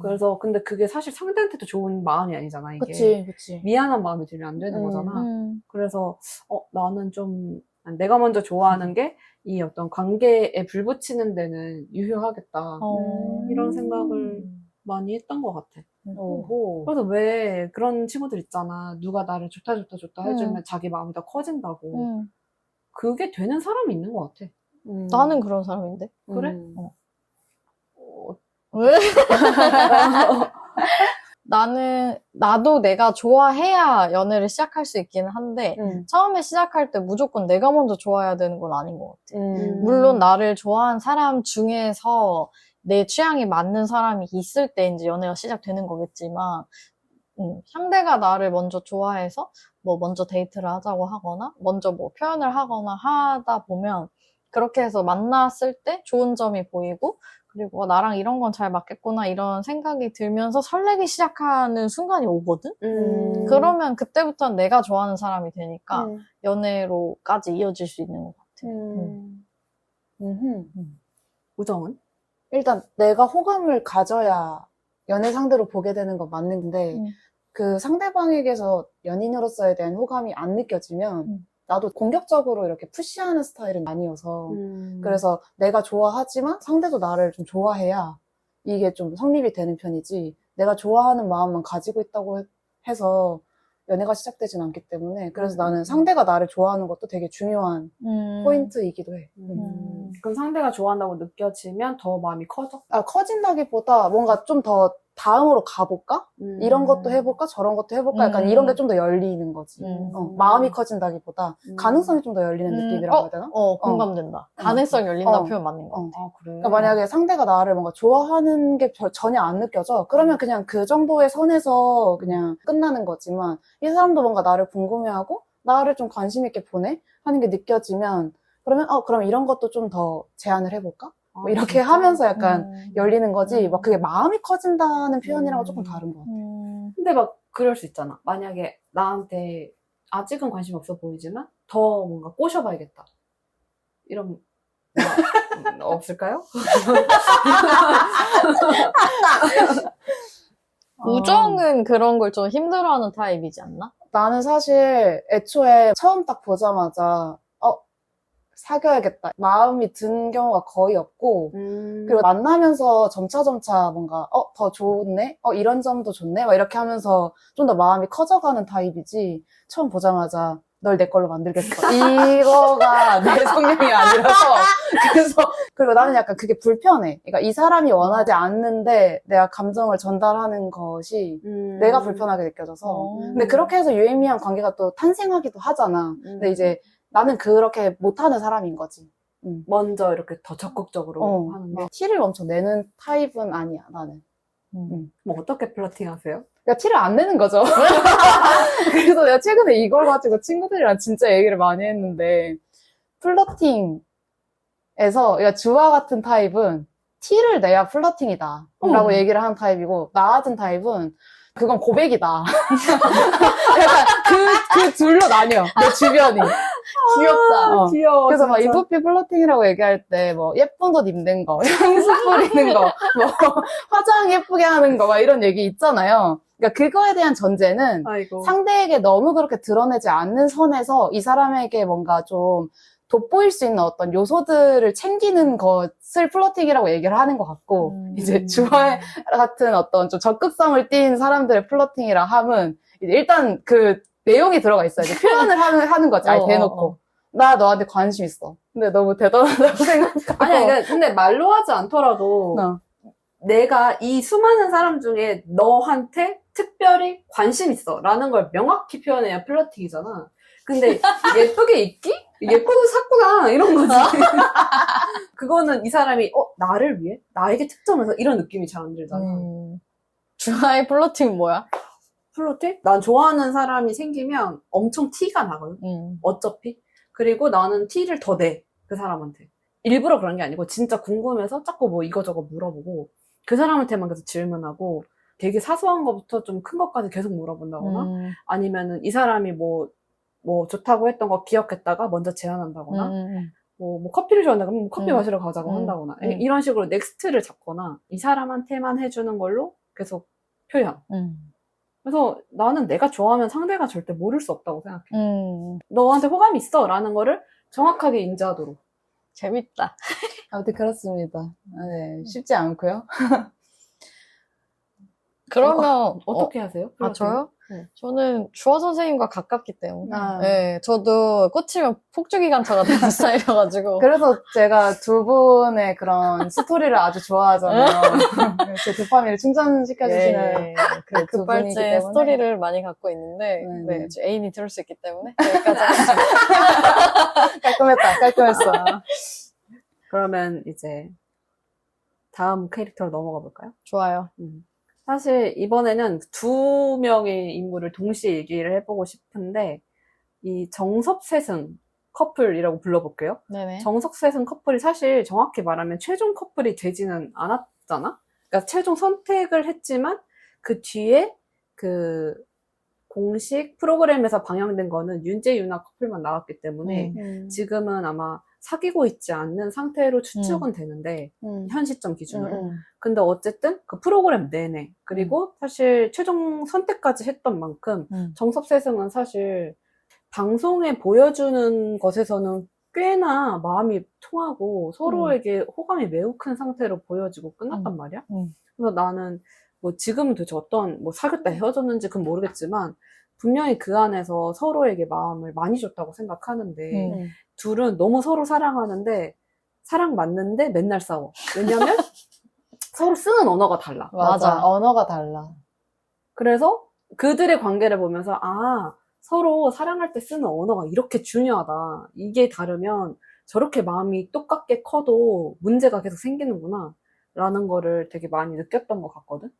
그래서 근데 그게 사실 상대한테도 좋은 마음이 아니잖아, 이게. 그치. 미안한 마음이 들면 안 되는 거잖아. 그래서 나는 좀 내가 먼저 좋아하는 게 이 어떤 관계에 불 붙이는 데는 유효하겠다. 이런 생각을 많이 했던 것 같아. 그래서 왜 그런 친구들 있잖아. 누가 나를 좋다 해주면 자기 마음이 더 커진다고. 그게 되는 사람이 있는 것 같아. 나는 그런 사람인데. 그래? 왜? 나도 내가 좋아해야 연애를 시작할 수 있기는 한데, 처음에 시작할 때 무조건 내가 먼저 좋아해야 되는 건 아닌 것 같아. 물론 나를 좋아하는 사람 중에서 내 취향이 맞는 사람이 있을 때 이제 연애가 시작되는 거겠지만, 상대가 나를 먼저 좋아해서 뭐 먼저 데이트를 하자고 하거나, 먼저 뭐 표현을 하거나 하다 보면, 그렇게 해서 만났을 때 좋은 점이 보이고, 그리고 나랑 이런 건 잘 맞겠구나 이런 생각이 들면서 설레기 시작하는 순간이 오거든? 그러면 그때부터는 내가 좋아하는 사람이 되니까 연애로까지 이어질 수 있는 것 같아. 우정은? 일단 내가 호감을 가져야 연애 상대로 보게 되는 건 맞는데 그 상대방에게서 연인으로서에 대한 호감이 안 느껴지면 나도 공격적으로 이렇게 푸시하는 스타일은 아니어서 그래서 내가 좋아하지만 상대도 나를 좀 좋아해야 이게 좀 성립이 되는 편이지 내가 좋아하는 마음만 가지고 있다고 해서 연애가 시작되진 않기 때문에 그래서 나는 상대가 나를 좋아하는 것도 되게 중요한 포인트이기도 해. 그럼 상대가 좋아한다고 느껴지면 더 마음이 커져? 커진다기보다 뭔가 좀 더 다음으로 가볼까? 이런 것도 해볼까? 저런 것도 해볼까? 약간 이런 게 좀 더 열리는 거지. 마음이 커진다기보다 가능성이 좀 더 열리는 느낌이라고 해야 되나? 공감된다. 가능성 열린다 표현 맞는 것 같아. 아, 그래? 그러니까 만약에 상대가 나를 뭔가 좋아하는 게 전혀 안 느껴져. 그러면 그냥 그 정도의 선에서 그냥 끝나는 거지만 이 사람도 뭔가 나를 궁금해하고 나를 좀 관심 있게 보내? 하는 게 느껴지면 그러면 그럼 이런 것도 좀 더 제안을 해볼까? 뭐 이렇게 진짜? 하면서 약간 열리는 거지. 막 그게 마음이 커진다는 표현이랑은 조금 다른 것 같아. 근데 막 그럴 수 있잖아. 만약에 나한테 아직은 관심 없어 보이지만 더 뭔가 꼬셔봐야겠다. 이런 없을까요? 우정은 그런 걸 좀 힘들어하는 타입이지 않나? 나는 사실 애초에 처음 딱 보자마자 사귀어야겠다. 마음이 든 경우가 거의 없고 그리고 만나면서 점차 뭔가 더 좋네? 이런 점도 좋네? 막 이렇게 하면서 좀 더 마음이 커져가는 타입이지 처음 보자마자 널 내 걸로 만들겠어. 이거가 내 성향이 아니라서 그래서 그리고 나는 약간 그게 불편해. 그러니까 이 사람이 원하지 않는데 내가 감정을 전달하는 것이 내가 불편하게 느껴져서 근데 그렇게 해서 유의미한 관계가 또 탄생하기도 하잖아. 근데 이제 나는 그렇게 못하는 사람인 거지. 먼저 이렇게 더 적극적으로 하는 게. 티를 엄청 내는 타입은 아니야, 나는. 뭐 어떻게 플러팅 하세요? 그러니까 티를 안 내는 거죠. 그래서 내가 최근에 이걸 가지고 친구들이랑 진짜 얘기를 많이 했는데, 플러팅에서, 그러니까 주아 같은 타입은 티를 내야 플러팅이다. 라고 얘기를 하는 타입이고, 나 같은 타입은 그건 고백이다. 약간 그 둘로 나뉘어. 내 주변이. 귀엽다. 귀여워. 그래서 막 진짜. 인프피 플러팅이라고 얘기할 때 뭐 예쁜 옷 입는 거, 향수 뿌리는 거, 뭐 화장 예쁘게 하는 거 막 이런 얘기 있잖아요. 그러니까 그거에 대한 전제는 아이고. 상대에게 너무 그렇게 드러내지 않는 선에서 이 사람에게 뭔가 좀 돋보일 수 있는 어떤 요소들을 챙기는 것을 플러팅이라고 얘기를 하는 것 같고 이제 주화 같은 어떤 좀 적극성을 띈 사람들의 플러팅이라 함은 이제 일단 그 내용이 들어가 있어요. 이제 표현을 하는 거지. 아예 대놓고. 나 너한테 관심 있어. 근데 너무 대단하다고 생각하고. 아니야, 그러니까 근데 말로 하지 않더라도 내가 이 수많은 사람 중에 너한테 특별히 관심 있어 라는 걸 명확히 표현해야 플러팅이잖아. 근데 예쁘게 입기? 예쁘고 샀구나 이런 거지. 그거는 이 사람이 나를 위해? 나에게 특정해서 이런 느낌이 잘 안 들잖아. 주아의 플러팅은 뭐야? 플러팅? 난 좋아하는 사람이 생기면 엄청 티가 나거든. 어차피. 그리고 나는 티를 더 내. 그 사람한테. 일부러 그런 게 아니고 진짜 궁금해서 자꾸 뭐 이거저거 물어보고 그 사람한테만 계속 질문하고 되게 사소한 것부터 좀 큰 것까지 계속 물어본다거나 아니면은 이 사람이 뭐 좋다고 했던 거 기억했다가 먼저 제안한다거나 뭐 커피를 좋아한다 그러면 커피 마시러 가자고 한다거나 이런 식으로 넥스트를 잡거나 이 사람한테만 해주는 걸로 계속 표현. 그래서 나는 내가 좋아하면 상대가 절대 모를 수 없다고 생각해. 너한테 호감이 있어 라는 거를 정확하게 인지하도록. 재밌다. 아무튼 그렇습니다. 네, 쉽지 않고요. 그러면 어떻게 하세요? 저요? 네. 저는 주아 선생님과 가깝기 때문에 네, 저도 꽂히면 폭주기관차 같은 스타일이어가지고 그래서 제가 두 분의 그런 스토리를 아주 좋아하잖아요. 제 도파민을 충전시켜주시는 그 두 분이기 급발진 때문에 스토리를 많이 갖고 있는데 네, 제 애인이 들을 수 있기 때문에 여기까지 깔끔했어. 그러면 이제 다음 캐릭터로 넘어가 볼까요? 좋아요. 사실 이번에는 두 명의 인물을 동시에 얘기를 해보고 싶은데 이 정섭세승 커플이라고 불러볼게요. 네네. 정석세승 커플이 사실 정확히 말하면 최종 커플이 되지는 않았잖아? 그러니까 최종 선택을 했지만 그 뒤에 그 공식 프로그램에서 방영된 거는 윤재 유나 커플만 나왔기 때문에 지금은 아마 사귀고 있지 않는 상태로 추측은 되는데 현 시점 기준으로. 근데 어쨌든 그 프로그램 내내 그리고 사실 최종 선택까지 했던 만큼 정섭세승은 사실 방송에 보여주는 것에서는 꽤나 마음이 통하고 서로에게 호감이 매우 큰 상태로 보여지고 끝났단 말이야. 그래서 나는 뭐 지금은 도대체 어떤 뭐 사귀었다 헤어졌는지 그건 모르겠지만 분명히 그 안에서 서로에게 마음을 많이 줬다고 생각하는데 음. 둘은 너무 서로 사랑하는데 사랑 맞는데 맨날 싸워. 왜냐면 서로 쓰는 언어가 달라. 맞아. 언어가 달라. 그래서 그들의 관계를 보면서 서로 사랑할 때 쓰는 언어가 이렇게 중요하다. 이게 다르면 저렇게 마음이 똑같게 커도 문제가 계속 생기는구나. 라는 거를 되게 많이 느꼈던 것 같거든.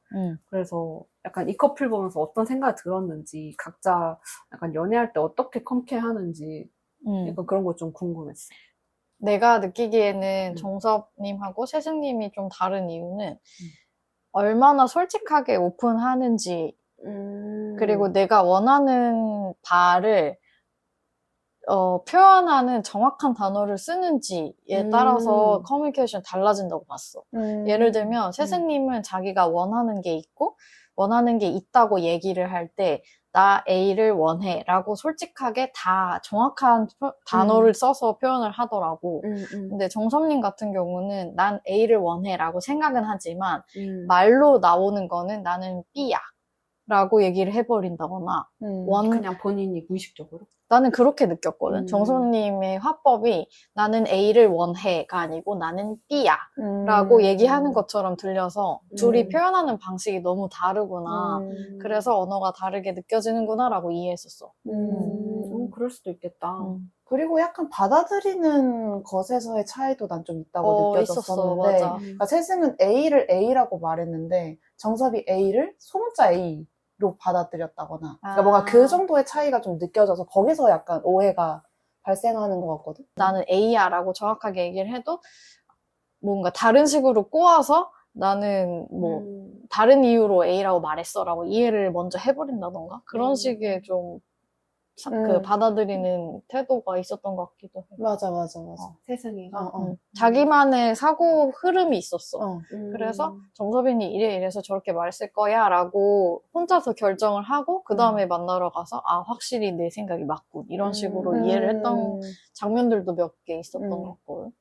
그래서 약간 이 커플 보면서 어떤 생각이 들었는지, 각자 약간 연애할 때 어떻게 컴케하는지, 약간 그런 거 좀 궁금했어. 내가 느끼기에는 정섭님하고 세승님이 좀 다른 이유는 얼마나 솔직하게 오픈하는지, 그리고 내가 원하는 바를 표현하는 정확한 단어를 쓰는지에 따라서 커뮤니케이션이 달라진다고 봤어. 예를 들면 세승님은 자기가 원하는 게 있고 원하는 게 있다고 얘기를 할 때 나 A를 원해 라고 솔직하게 다 정확한 단어를 써서 표현을 하더라고. 근데 정섭님 같은 경우는 난 A를 원해 라고 생각은 하지만 말로 나오는 거는 나는 B야 라고 얘기를 해버린다거나 그냥 본인이 무의식적으로? 나는 그렇게 느꼈거든. 정선님의 화법이 나는 A를 원해가 아니고 나는 B야 라고 얘기하는 것처럼 들려서 둘이 표현하는 방식이 너무 다르구나. 그래서 언어가 다르게 느껴지는구나 라고 이해했었어. 그럴 수도 있겠다. 그리고 약간 받아들이는 것에서의 차이도 난 좀 있다고 느껴졌었는데 있었어, 맞아. 그러니까 세승은 A를 A라고 말했는데 정섭이 A를 소문자 A로 받아들였다거나 그러니까 뭔가 그 정도의 차이가 좀 느껴져서 거기서 약간 오해가 발생하는 것 같거든. 나는 A야 라고 정확하게 얘기를 해도 뭔가 다른 식으로 꼬아서 나는 뭐 다른 이유로 A라고 말했어 라고 이해를 먼저 해버린다던가 그런 식의 좀 그 받아들이는 태도가 있었던 것 같기도 해. 맞아. 세승이가. 자기만의 사고 흐름이 있었어. 그래서 정섭인이 이래서 저렇게 말했을 거야 라고 혼자서 결정을 하고 그 다음에 만나러 가서 확실히 내 생각이 맞군 이런 식으로 이해를 했던 장면들도 몇 개 있었던 것 같거든.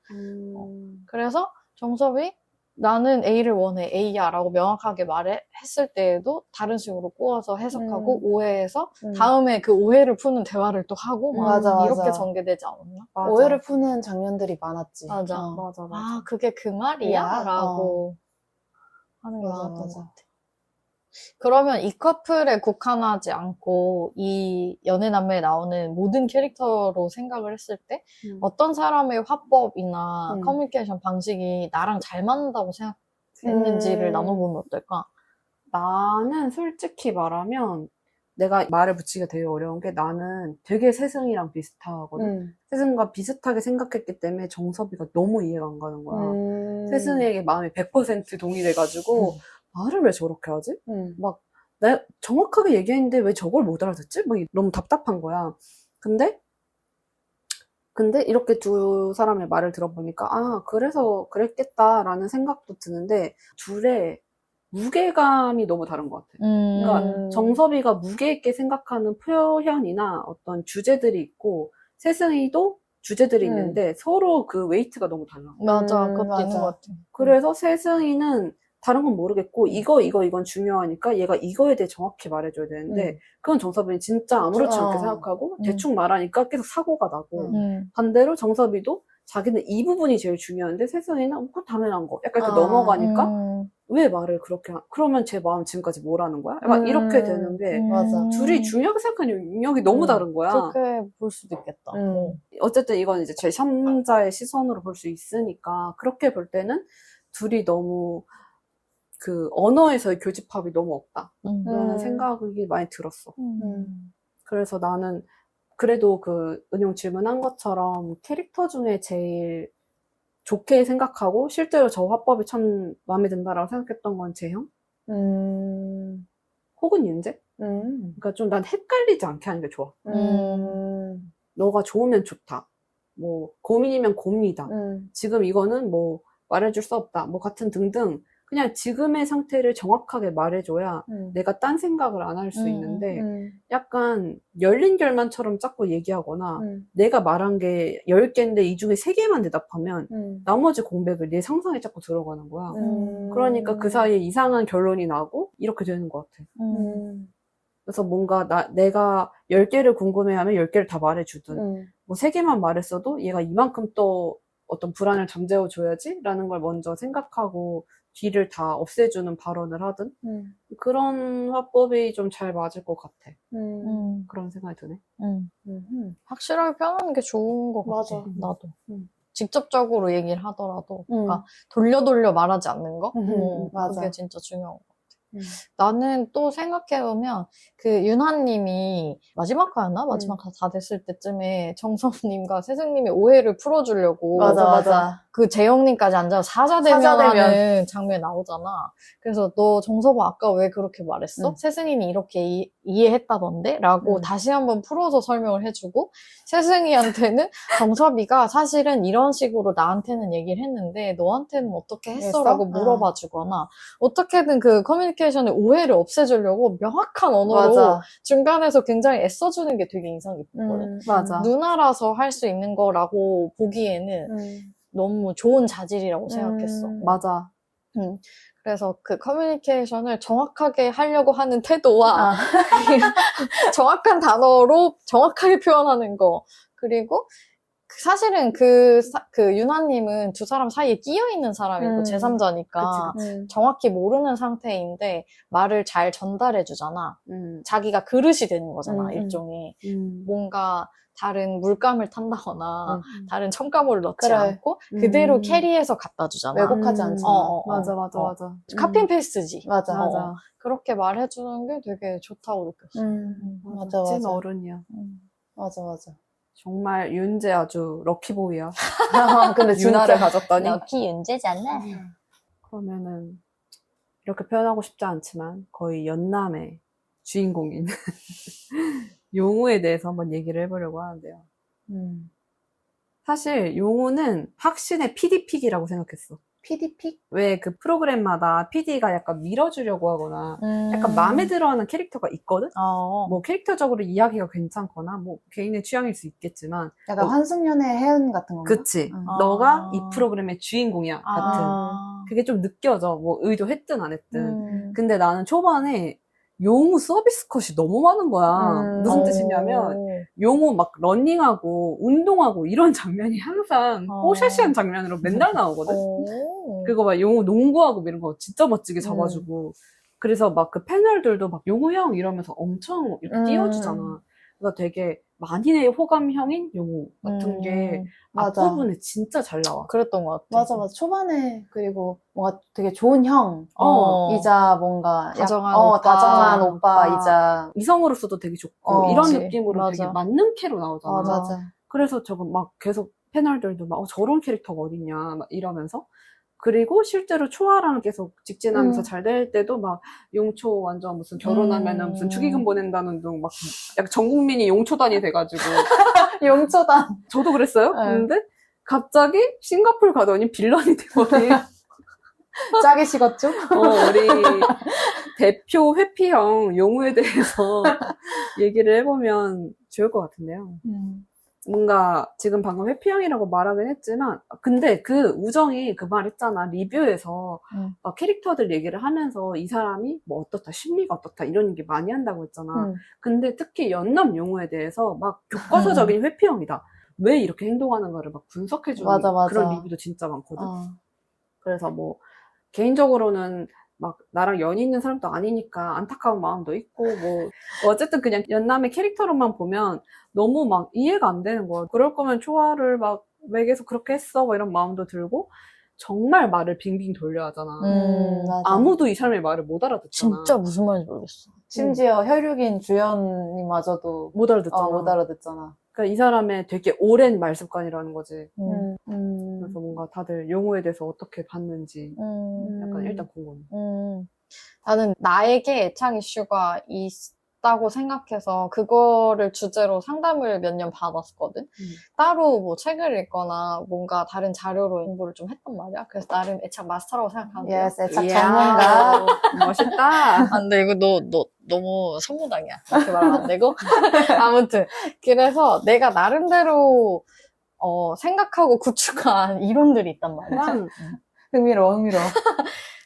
그래서 정섭이 나는 A를 원해, A야 라고 명확하게 말했을 때에도 다른 식으로 꼬아서 해석하고 오해해서 다음에 그 오해를 푸는 대화를 또 하고 맞아. 이렇게 전개되지 않았나? 맞아. 오해를 푸는 장면들이 많았지. 맞아. 맞아. 그게 그 말이야? 야, 라고 하는 게 맞아, 많았던 맞아. 것 같아. 그러면 이 커플에 국한하지 않고 이 연애남매에 나오는 모든 캐릭터로 생각을 했을 때 어떤 사람의 화법이나 커뮤니케이션 방식이 나랑 잘 맞는다고 생각했는지를 나눠보면 어떨까? 나는 솔직히 말하면 내가 말을 붙이기가 되게 어려운 게 나는 되게 세승이랑 비슷하거든. 세승과 비슷하게 생각했기 때문에 정섭이가 너무 이해가 안 가는 거야. 세승에게 마음이 100% 동의돼가지고 말을 왜 저렇게 하지? 막 내가 정확하게 얘기했는데 왜 저걸 못 알아듣지? 막 너무 답답한 거야. 근데 이렇게 두 사람의 말을 들어보니까 그래서 그랬겠다라는 생각도 드는데 둘의 무게감이 너무 다른 것 같아. 그러니까 정섭이가 무게 있게 생각하는 표현이나 어떤 주제들이 있고 세승이도 주제들이 있는데 서로 그 웨이트가 너무 달라. 맞아, 그것도 맞아. 있는 것 같아. 그래서 세승이는 다른 건 모르겠고 이건 중요하니까 얘가 이거에 대해 정확히 말해줘야 되는데 그건 정섭이는 진짜 아무렇지 않게 생각하고 대충 말하니까 계속 사고가 나고 반대로 정섭이도 자기는 이 부분이 제일 중요한데 세승이는 그거 당연한 거 약간 이렇게 넘어가니까 왜 말을 그렇게 그러면 제 마음 지금까지 뭐라는 거야? 약간 이렇게 되는 게 맞아. 둘이 중요하게 생각하는 영역이 너무 다른 거야. 그렇게 볼 수도 있겠다. 어쨌든 이건 이제 제3자의 시선으로 볼 수 있으니까 그렇게 볼 때는 둘이 너무 그 언어에서의 교집합이 너무 없다. 그런 생각이 많이 들었어. 그래서 나는 그래도 그 은용 질문한 것처럼 캐릭터 중에 제일 좋게 생각하고 실제로 저 화법이 참 마음에 든다라고 생각했던 건 재형? 혹은 윤재? 그러니까 좀 난 헷갈리지 않게 하는 게 좋아. 너가 좋으면 좋다. 뭐 고민이면 고민이다. 지금 이거는 뭐 말해줄 수 없다. 뭐 같은 등등 그냥 지금의 상태를 정확하게 말해줘야 내가 딴 생각을 안 할 수 있는데 약간 열린 결만처럼 자꾸 얘기하거나 내가 말한 게 10개인데 이 중에 3개만 대답하면 나머지 공백을 내 상상에 자꾸 들어가는 거야. 그러니까 그 사이에 이상한 결론이 나고 이렇게 되는 것 같아. 그래서 뭔가 내가 10개를 궁금해하면 10개를 다 말해주든 뭐 3개만 말했어도 얘가 이만큼 또 어떤 불안을 잠재워줘야지 라는 걸 먼저 생각하고 뒤를 다 없애주는 발언을 하든 그런 화법이 좀 잘 맞을 것 같아. 그런 생각이 드네. 확실하게 표현하는 게 좋은 것 맞아. 같아. 나도. 직접적으로 얘기를 하더라도, 그러니까 돌려 말하지 않는 거? 맞아. 그게 진짜 중요한 것 같아. 나는 또 생각해보면, 그 윤하님이 마지막 화였나? 마지막 화 다 됐을 때쯤에 정섭님과 세승님이 오해를 풀어주려고. 맞아. 그 재영님까지 앉아서 사자대면하는 장면이 나오잖아. 그래서 너 정섭아 아까 왜 그렇게 말했어? 세승이는 이렇게 이해했다던데? 라고 다시 한번 풀어서 설명을 해주고, 세승이한테는 정섭이가 사실은 이런 식으로 나한테는 얘기를 했는데 너한테는 어떻게 했어? 라고 물어봐 주거나 어떻게든 그 커뮤니케이션의 오해를 없애주려고 명확한 언어로 중간에서 굉장히 애써주는 게 되게 인상 깊거든. 맞아. 누나라서 할 수 있는 거라고 보기에는 너무 좋은 자질이라고 생각했어. 맞아. 그래서 그 커뮤니케이션을 정확하게 하려고 하는 태도와 정확한 단어로 정확하게 표현하는 거. 그리고 사실은 그 윤하님은 두 사람 사이에 끼어있는 사람이고 제3자니까 정확히 모르는 상태인데 말을 잘 전달해주잖아. 자기가 그릇이 되는 거잖아, 일종의. 뭔가 다른 물감을 탄다거나 다른 첨가물을 넣지 않고 그대로 캐리해서 갖다 주잖아. 왜곡하지 않지. 맞아. 카피 페이스트지. 맞아. 그렇게 말해주는 게 되게 좋다고 느꼈어. 맞아. 찐 어른이야. 맞아. 정말 윤재 아주 럭키보이야. 근데 윤아를 가졌더니. 럭키 윤재잖아. 그러면은 이렇게 표현하고 싶지 않지만 거의 연남의 주인공인 용우에 대해서 한번 얘기를 해보려고 하는데요. 사실 용우는 확신의 PD픽이라고 생각했어. PD픽? 왜 그 프로그램마다 PD가 약간 밀어주려고 하거나 약간 마음에 들어하는 캐릭터가 있거든? 뭐 캐릭터적으로 이야기가 괜찮거나 뭐 개인의 취향일 수 있겠지만 약간 환승연애 혜은 같은 건가? 그치. 너가 이 프로그램의 주인공이야 같은 그게 좀 느껴져. 뭐 의도했든 안 했든. 근데 나는 초반에 용우 서비스 컷이 너무 많은 거야. 무슨 뜻이냐면 용우 막 러닝하고 운동하고 이런 장면이 항상 뽀샤시한 장면으로 맨날 나오거든. 그리고 막 용우 농구하고 이런 거 진짜 멋지게 잡아주고 그래서 막 그 패널들도 막 용우 형 이러면서 엄청 이렇게 띄워주잖아. 그래서 되게 만인의 호감형인 용우 같은 게 앞부분에 진짜 잘 나와. 그랬던 것 같아. 맞아. 초반에 그리고 뭔가 되게 좋은 형 이자 뭔가 다정한 오빠이자 이성으로서도 되게 좋고 이런 그치. 느낌으로 되게 맞는 캐로 나오잖아. 맞아. 그래서 저거 막 계속 패널들도 막 저런 캐릭터가 어딨냐 막 이러면서 그리고 실제로 초아랑 계속 직진하면서 잘 될 때도 막 용초 완전 무슨 결혼하면은 무슨 축의금 보낸다는 둥 막 약간 전 국민이 용초단이 돼가지고 용초단. 저도 그랬어요. 근데 갑자기 싱가포르 가더니 빌런이 돼버린 짜게 식었죠? 우리 대표 회피형 용우에 대해서 얘기를 해보면 좋을 것 같은데요. 뭔가 지금 방금 회피형이라고 말하긴 했지만 근데 그 우정이 그 말 했잖아. 리뷰에서 막 캐릭터들 얘기를 하면서 이 사람이 뭐 어떻다 심리가 어떻다 이런 얘기 많이 한다고 했잖아. 근데 특히 연남 용우에 대해서 막 교과서적인 회피형이다. 왜 이렇게 행동하는 거를 막 분석해주는 맞아. 그런 리뷰도 진짜 많거든. 그래서 뭐 개인적으로는 막 나랑 연이 있는 사람도 아니니까 안타까운 마음도 있고 뭐 어쨌든 그냥 연남의 캐릭터로만 보면 너무 막 이해가 안 되는 거야. 그럴 거면 초아를 막 왜 계속 그렇게 했어? 뭐 이런 마음도 들고 정말 말을 빙빙 돌려 하잖아. 맞아. 아무도 이 사람의 말을 못 알아듣잖아. 진짜 무슨 말인지 모르겠어. 심지어 혈육인 주연이마저도 못 알아듣잖아. 못 알아듣잖아. 그러니까 이 사람의 되게 오랜 말 습관이라는 거지. 그래서 뭔가 다들 용우에 대해서 어떻게 봤는지 약간 일단 궁금해. 나는 나에게 애착 이슈가 있다고 생각해서 그거를 주제로 상담을 몇 년 받았거든. 따로 뭐 책을 읽거나 뭔가 다른 자료로 공부를 좀 했단 말이야. 그래서 나름 애착 마스터라고 생각하는데. Yes, 애착 전문가. 멋있다. 안 돼, 이거 너 너무 선무당이야. 이렇게 말하면 안 되고. 아무튼. 그래서 내가 나름대로 생각하고 구축한 이론들이 있단 말이야. 흥미로워.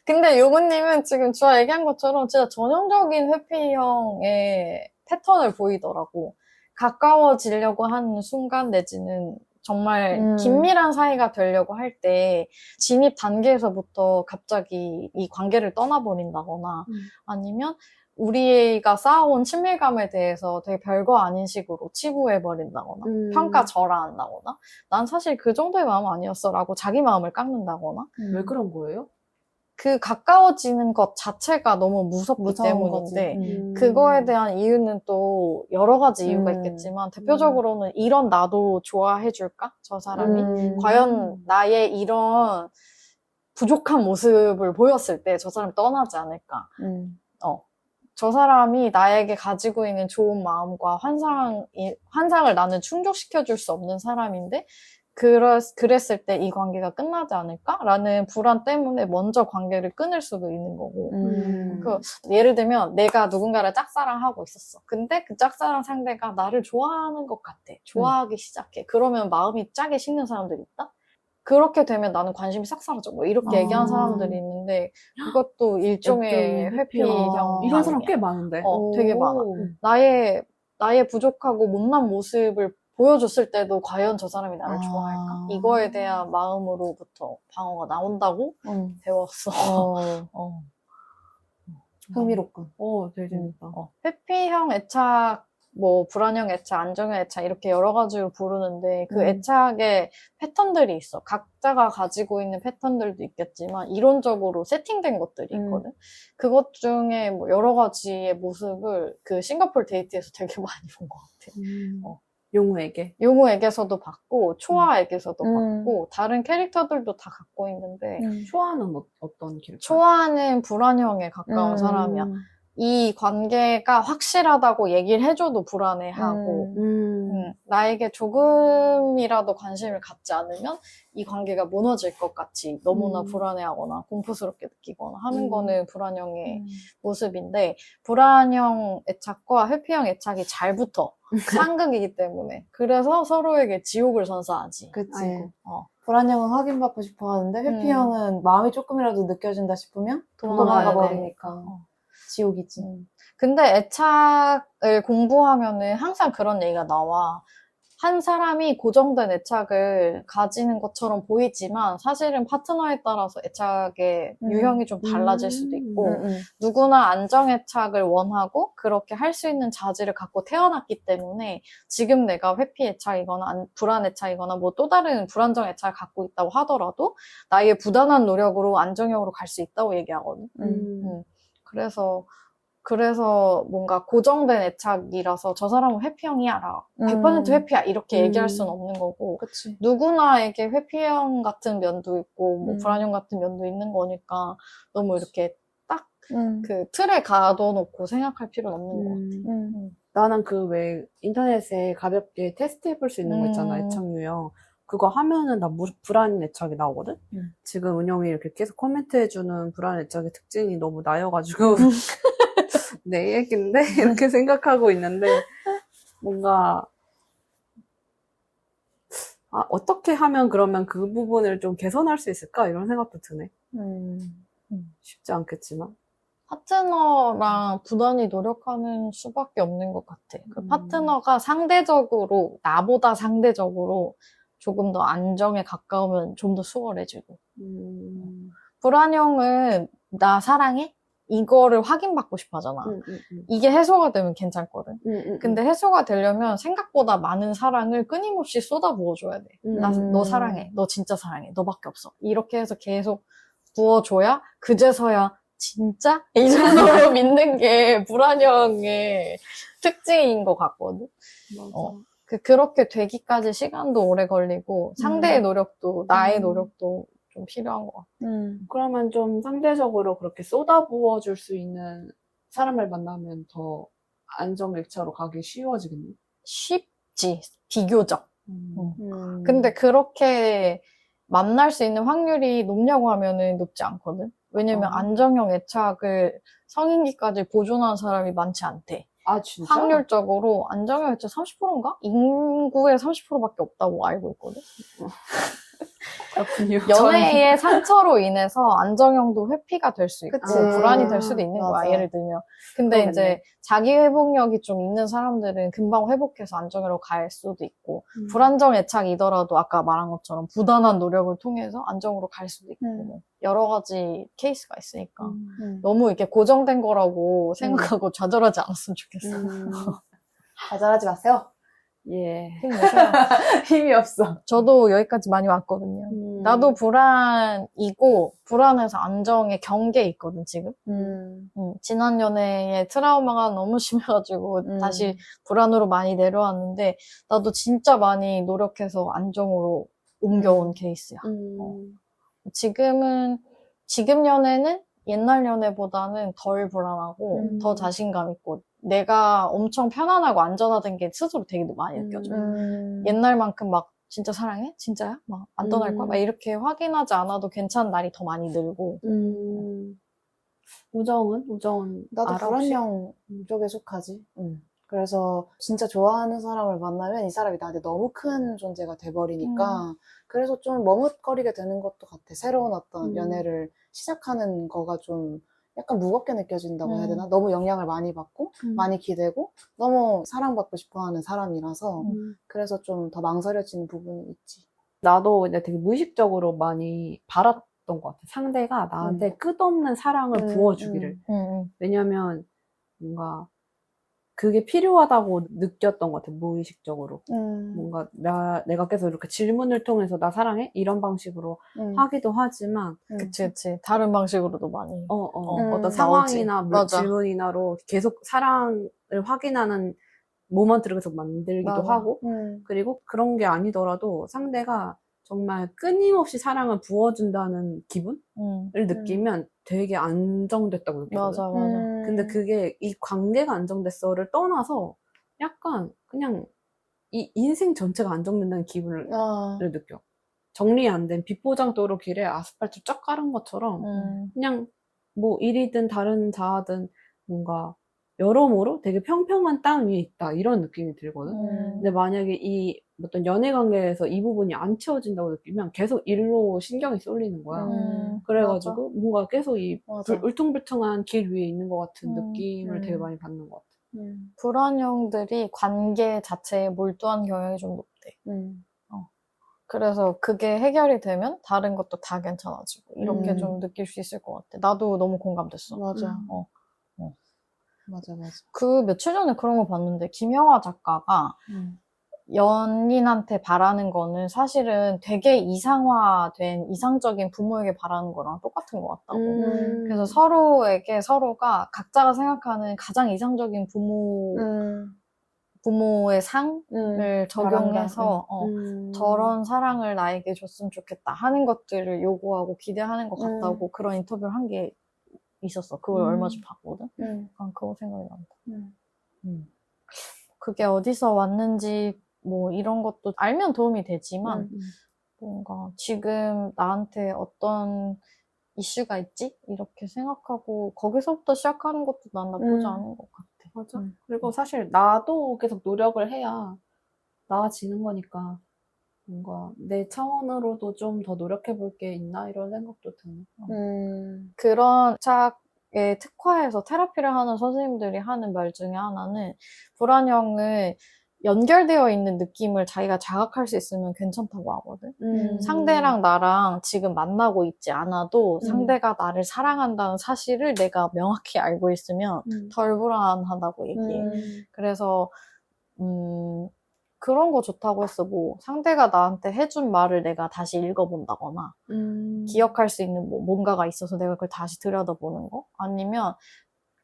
근데 요구님은 지금 주아 얘기한 것처럼 진짜 전형적인 회피형의 패턴을 보이더라고. 가까워지려고 하는 순간 내지는 정말 긴밀한 사이가 되려고 할 때 진입 단계에서부터 갑자기 이 관계를 떠나버린다거나 아니면 우리가 쌓아온 친밀감에 대해서 되게 별거 아닌 식으로 치부해버린다거나 평가절하한다거나 난 사실 그 정도의 마음 아니었어 라고 자기 마음을 깎는다거나 왜 그런 거예요? 그 가까워지는 것 자체가 너무 무섭기 무서운 때문인데 거지. 그거에 대한 이유는 또 여러 가지 이유가 있겠지만 대표적으로는 이런 나도 좋아해 줄까? 저 사람이? 과연 나의 이런 부족한 모습을 보였을 때 저 사람이 떠나지 않을까? 저 사람이 나에게 가지고 있는 좋은 마음과 환상을 나는 충족시켜줄 수 없는 사람인데 그랬을 때 이 관계가 끝나지 않을까라는 불안 때문에 먼저 관계를 끊을 수도 있는 거고. 예를 들면 내가 누군가를 짝사랑하고 있었어. 근데 그 짝사랑 상대가 나를 좋아하는 것 같아. 좋아하기 시작해. 그러면 마음이 짜게 식는 사람들이 있다? 그렇게 되면 나는 관심이 싹 사라져. 뭐 이렇게 얘기하는 사람들이 있는데 그것도 일종의 회피형. 이런 사람 꽤 많은데. 되게 많아. 나의 부족하고 못난 모습을 보여줬을 때도 과연 저 사람이 나를 좋아할까? 이거에 대한 마음으로부터 방어가 나온다고 배웠어. 흥미롭군. 되게 재밌다. 회피형 애착, 뭐 불안형 애착, 안정형 애착 이렇게 여러 가지로 부르는데 그 애착의 패턴들이 있어. 각자가 가지고 있는 패턴들도 있겠지만 이론적으로 세팅된 것들이 있거든. 그것 중에 뭐 여러 가지의 모습을 그 싱가포르 데이트에서 되게 많이 본 것 같아. 용우에게서도 봤고 초아에게서도 봤고 다른 캐릭터들도 다 갖고 있는데 초아는 어떤 캐릭터? 초아는 불안형에 가까운 사람이야. 이 관계가 확실하다고 얘기를 해줘도 불안해하고 나에게 조금이라도 관심을 갖지 않으면 이 관계가 무너질 것 같이 너무나 불안해하거나 공포스럽게 느끼거나 하는 거는 불안형의 모습인데 불안형 애착과 회피형 애착이 잘 붙어. 상극이기 때문에. 그래서 서로에게 지옥을 선사하지. 그치. 불안형은 확인받고 싶어 하는데 회피형은 마음이 조금이라도 느껴진다 싶으면 도망가 버리니까. 지옥이지. 근데 애착을 공부하면은 항상 그런 얘기가 나와. 한 사람이 고정된 애착을 가지는 것처럼 보이지만 사실은 파트너에 따라서 애착의 유형이 좀 달라질 수도 있고 누구나 안정애착을 원하고 그렇게 할 수 있는 자질을 갖고 태어났기 때문에 지금 내가 회피애착이거나 불안애착이거나 뭐 또 다른 불안정애착을 갖고 있다고 하더라도 나의 부단한 노력으로 안정형으로 갈 수 있다고 얘기하거든. 그래서 뭔가 고정된 애착이라서 저 사람은 회피형이야, 100% 회피야 이렇게 얘기할 수는 없는 거고 그치. 누구나에게 회피형 같은 면도 있고 뭐 불안형 같은 면도 있는 거니까 너무 이렇게 딱 그 틀에 가둬놓고 생각할 필요는 없는 것 같아. 나는 그 왜 인터넷에 가볍게 테스트 해볼 수 있는 거 있잖아, 애착 유형. 그거 하면은 나 불안 애착이 나오거든? 지금 은영이 이렇게 계속 코멘트 해주는 불안 애착의 특징이 너무 나여가지고 내 얘긴데? 이렇게 생각하고 있는데 뭔가 어떻게 하면 그러면 그 부분을 좀 개선할 수 있을까? 이런 생각도 드네. 쉽지 않겠지만. 파트너랑 부단히 노력하는 수밖에 없는 것 같아. 그 파트너가 상대적으로, 나보다 상대적으로 조금 더 안정에 가까우면 좀 더 수월해지고. 불안형은 나 사랑해? 이거를 확인받고 싶어 하잖아. 이게 해소가 되면 괜찮거든. 근데 해소가 되려면 생각보다 많은 사랑을 끊임없이 쏟아부어줘야 돼. 너 사랑해. 너 진짜 사랑해. 너밖에 없어. 이렇게 해서 계속 부어줘야 그제서야 진짜? 이 정도로 믿는 게 불안형의 특징인 것 같거든. 그렇게 되기까지 시간도 오래 걸리고 상대의 노력도 나의 노력도 좀 필요한 것 같아. 그러면 좀 상대적으로 그렇게 쏟아부어줄 수 있는 사람을 만나면 더 안정일차로 가기 쉬워지겠네? 쉽지, 비교적. 근데 그렇게 만날 수 있는 확률이 높냐고 하면은 높지 않거든? 왜냐면 안정형 애착을 성인기까지 보존하는 사람이 많지 않대. 아, 진짜? 확률적으로 안정형 애착 30%인가? 인구의 30%밖에 없다고 알고 있거든? 그렇군요. 연애의 상처로 인해서 안정형도 회피가 될 수 있고, 그치. 불안이 될 수도 있는 맞아. 거야, 예를 들면. 근데 그러네. 이제 자기 회복력이 좀 있는 사람들은 금방 회복해서 안정으로 갈 수도 있고, 불안정 애착이더라도 아까 말한 것처럼 부단한 노력을 통해서 안정으로 갈 수도 있고, 뭐 여러 가지 케이스가 있으니까. 너무 이렇게 고정된 거라고 생각하고 좌절하지 않았으면 좋겠어. 좌절하지 마세요. 예. 힘내세요. 힘이 없어. 저도 여기까지 많이 왔거든요. 나도 불안이고, 불안해서 안정의 경계에 있거든, 지금. 지난 연애의 트라우마가 너무 심해가지고, 다시 불안으로 많이 내려왔는데, 나도 진짜 많이 노력해서 안정으로 옮겨온 케이스야. 지금 연애는 옛날 연애보다는 덜 불안하고, 더 자신감 있고, 내가 엄청 편안하고 안전하던 게 스스로 되게 많이 느껴져. 옛날만큼 막, 진짜 사랑해? 진짜야? 막, 안 떠날 거야? 막 이렇게 확인하지 않아도 괜찮은 날이 더 많이 늘고. 우정은 나도 알아, 혹시? 불안형 쪽에 속하지. 그래서 진짜 좋아하는 사람을 만나면 이 사람이 나한테 너무 큰 존재가 돼버리니까 그래서 좀 머뭇거리게 되는 것도 같아. 새로운 어떤 연애를 시작하는 거가 좀 약간 무겁게 느껴진다고 해야 되나? 너무 영향을 많이 받고 많이 기대고 너무 사랑받고 싶어하는 사람이라서 그래서 좀 더 망설여지는 부분이 있지. 나도 이제 되게 무의식적으로 많이 바랐던 것 같아. 상대가 나한테 끝없는 사랑을 부어주기를. 왜냐면 뭔가 그게 필요하다고 느꼈던 것 같아, 무의식적으로. 뭔가 내가 계속 이렇게 질문을 통해서 나 사랑해? 이런 방식으로 하기도 하지만 그치. 다른 방식으로도 많이. 어떤 상황이나 맞아. 질문이나로 계속 사랑을 확인하는 모먼트를 계속 만들기도 맞아. 하고 그리고 그런 게 아니더라도 상대가 정말 끊임없이 사랑을 부어준다는 기분을 느끼면 되게 안정됐다고 느끼거든. 맞아. 근데 그게 이 관계가 안정됐어를 떠나서 약간 그냥 이 인생 전체가 안정된다는 기분을 느껴. 정리 안 된 빛보장도로 길에 아스팔트 쫙 깔은 것처럼 그냥 뭐 일이든 다른 자아든 뭔가 여러모로 되게 평평한 땅 위에 있다 이런 느낌이 들거든. 근데 만약에 이 어떤 연애 관계에서 이 부분이 안 채워진다고 느끼면 계속 일로 신경이 쏠리는 거야. 그래가지고 뭔가 계속 이 울퉁불퉁한 길 위에 있는 것 같은 느낌을 되게 많이 받는 것 같아. 불안형들이 관계 자체에 몰두한 경향이 좀 높대. 그래서 그게 해결이 되면 다른 것도 다 괜찮아지고 이렇게 좀 느낄 수 있을 것 같아. 나도 너무 공감됐어. 맞아. 맞아. 그 며칠 전에 그런 거 봤는데 김영하 작가가 연인한테 바라는 거는 사실은 되게 이상화된 이상적인 부모에게 바라는 거랑 똑같은 것 같다고. 그래서 서로가 각자가 생각하는 가장 이상적인 부모의 상을 적용해서 저런 사랑을 나에게 줬으면 좋겠다 하는 것들을 요구하고 기대하는 것 같다고 그런 인터뷰를 한 게 있었어. 그걸 얼마 전에 봤거든. 약간 그거 생각이 난다. 그게 어디서 왔는지 뭐 이런 것도 알면 도움이 되지만 뭔가 지금 나한테 어떤 이슈가 있지? 이렇게 생각하고 거기서부터 시작하는 것도 난 나쁘지 않은 것 같아. 맞아. 그리고 사실 나도 계속 노력을 해야 나아지는 거니까 뭔가 내 차원으로도 좀 더 노력해 볼 게 있나 이런 생각도 드네. 그런 착에 특화해서 테라피를 하는 선생님들이 하는 말 중에 하나는 불안형을 연결되어 있는 느낌을 자기가 자각할 수 있으면 괜찮다고 하거든. 상대랑 나랑 지금 만나고 있지 않아도 상대가 나를 사랑한다는 사실을 내가 명확히 알고 있으면 덜 불안하다고 얘기해. 그래서 그런 거 좋다고 했어. 뭐 상대가 나한테 해준 말을 내가 다시 읽어본다거나 기억할 수 있는 뭐 뭔가가 있어서 내가 그걸 다시 들여다보는 거? 아니면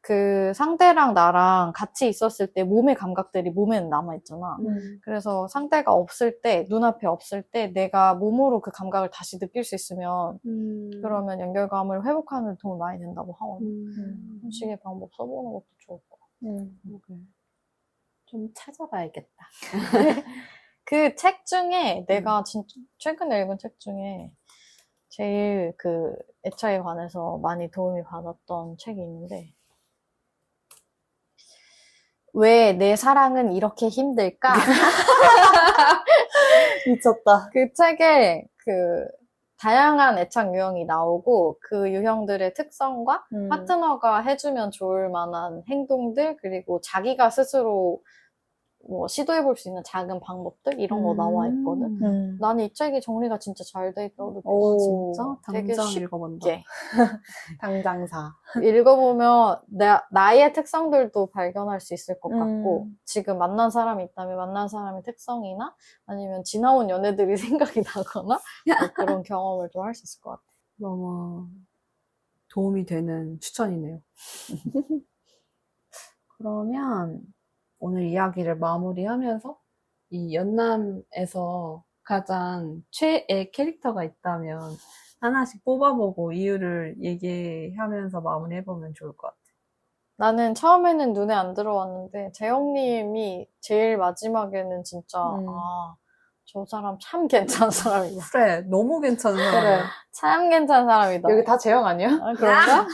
그 상대랑 나랑 같이 있었을 때 몸의 감각들이 몸에는 남아있잖아. 그래서 상대가 없을 때, 눈앞에 없을 때 내가 몸으로 그 감각을 다시 느낄 수 있으면 그러면 연결감을 회복하는 데 도움이 많이 된다고 하거든. 그런 식의 방법 써보는 것도 좋을 것 같아. 좀 찾아봐야겠다. 그 책 중에 내가 진짜 최근에 읽은 책 중에 제일 그 애착에 관해서 많이 도움이 받았던 책이 있는데 왜 내 사랑은 이렇게 힘들까? 미쳤다. 그 책에 그 다양한 애착 유형이 나오고 그 유형들의 특성과 파트너가 해주면 좋을 만한 행동들 그리고 자기가 스스로 뭐 시도해볼 수 있는 작은 방법들 이런 거 나와 있거든. 나는 이 책이 정리가 진짜 잘 돼 있다고 느꼈어. 오, 진짜? 되게 당장 쉽게 읽어본다. 당장사. 읽어보면 나의 특성들도 발견할 수 있을 것 같고 지금 만난 사람이 있다면 만난 사람의 특성이나 아니면 지나온 연애들이 생각이 나거나 뭐 그런 경험을 좀 할 수 있을 것 같아. 너무 도움이 되는 추천이네요. 그러면 오늘 이야기를 마무리하면서 이 연남에서 가장 최애 캐릭터가 있다면 하나씩 뽑아보고 이유를 얘기하면서 마무리해보면 좋을 것 같아요. 나는 처음에는 눈에 안 들어왔는데 재영님이 제일 마지막에는 진짜 저 사람 참 괜찮은 사람이다. 그래, 너무 괜찮은 그래. 사람이야. 참 괜찮은 사람이다. 여기 다 재영 아니야? 아, 그런가?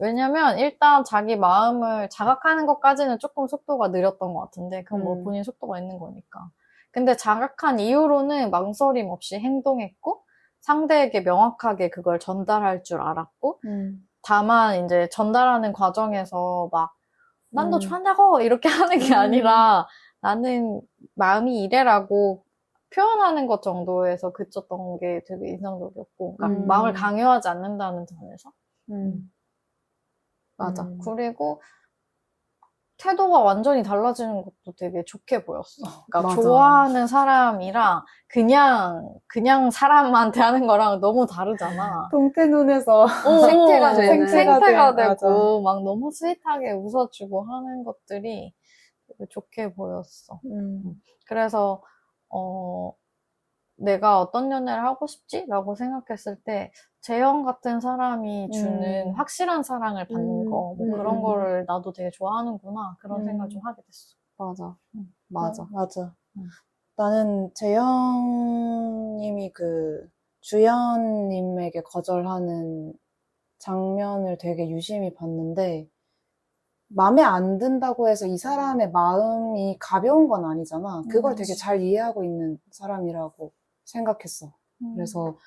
왜냐면 일단 자기 마음을 자각하는 것까지는 조금 속도가 느렸던 것 같은데 그건 뭐 본인 속도가 있는 거니까. 근데 자각한 이후로는 망설임 없이 행동했고 상대에게 명확하게 그걸 전달할 줄 알았고 다만 이제 전달하는 과정에서 막 난 너 좋아한다고 이렇게 하는 게 아니라 나는 마음이 이래라고 표현하는 것 정도에서 그쳤던 게 되게 인상적이었고 그러니까 마음을 강요하지 않는다는 점에서 맞아. 그리고 태도가 완전히 달라지는 것도 되게 좋게 보였어. 그러니까 맞아. 좋아하는 사람이랑 그냥 사람한테 하는 거랑 너무 다르잖아. 동태 눈에서 생태가 되는. 생태가 돼. 되고 막 너무 스윗하게 웃어주고 하는 것들이 되게 좋게 보였어. 그래서 내가 어떤 연애를 하고 싶지? 라고 생각했을 때 재영 같은 사람이 주는 확실한 사랑을 받는 거, 뭐 그런 거를 나도 되게 좋아하는구나. 그런 생각을 좀 하게 됐어. 맞아. 맞아. 맞아. 나는 재영님이 그 주연님에게 거절하는 장면을 되게 유심히 봤는데 마음에 안 든다고 해서 이 사람의 마음이 가벼운 건 아니잖아. 그걸 되게 잘 이해하고 있는 사람이라고 생각했어. 그래서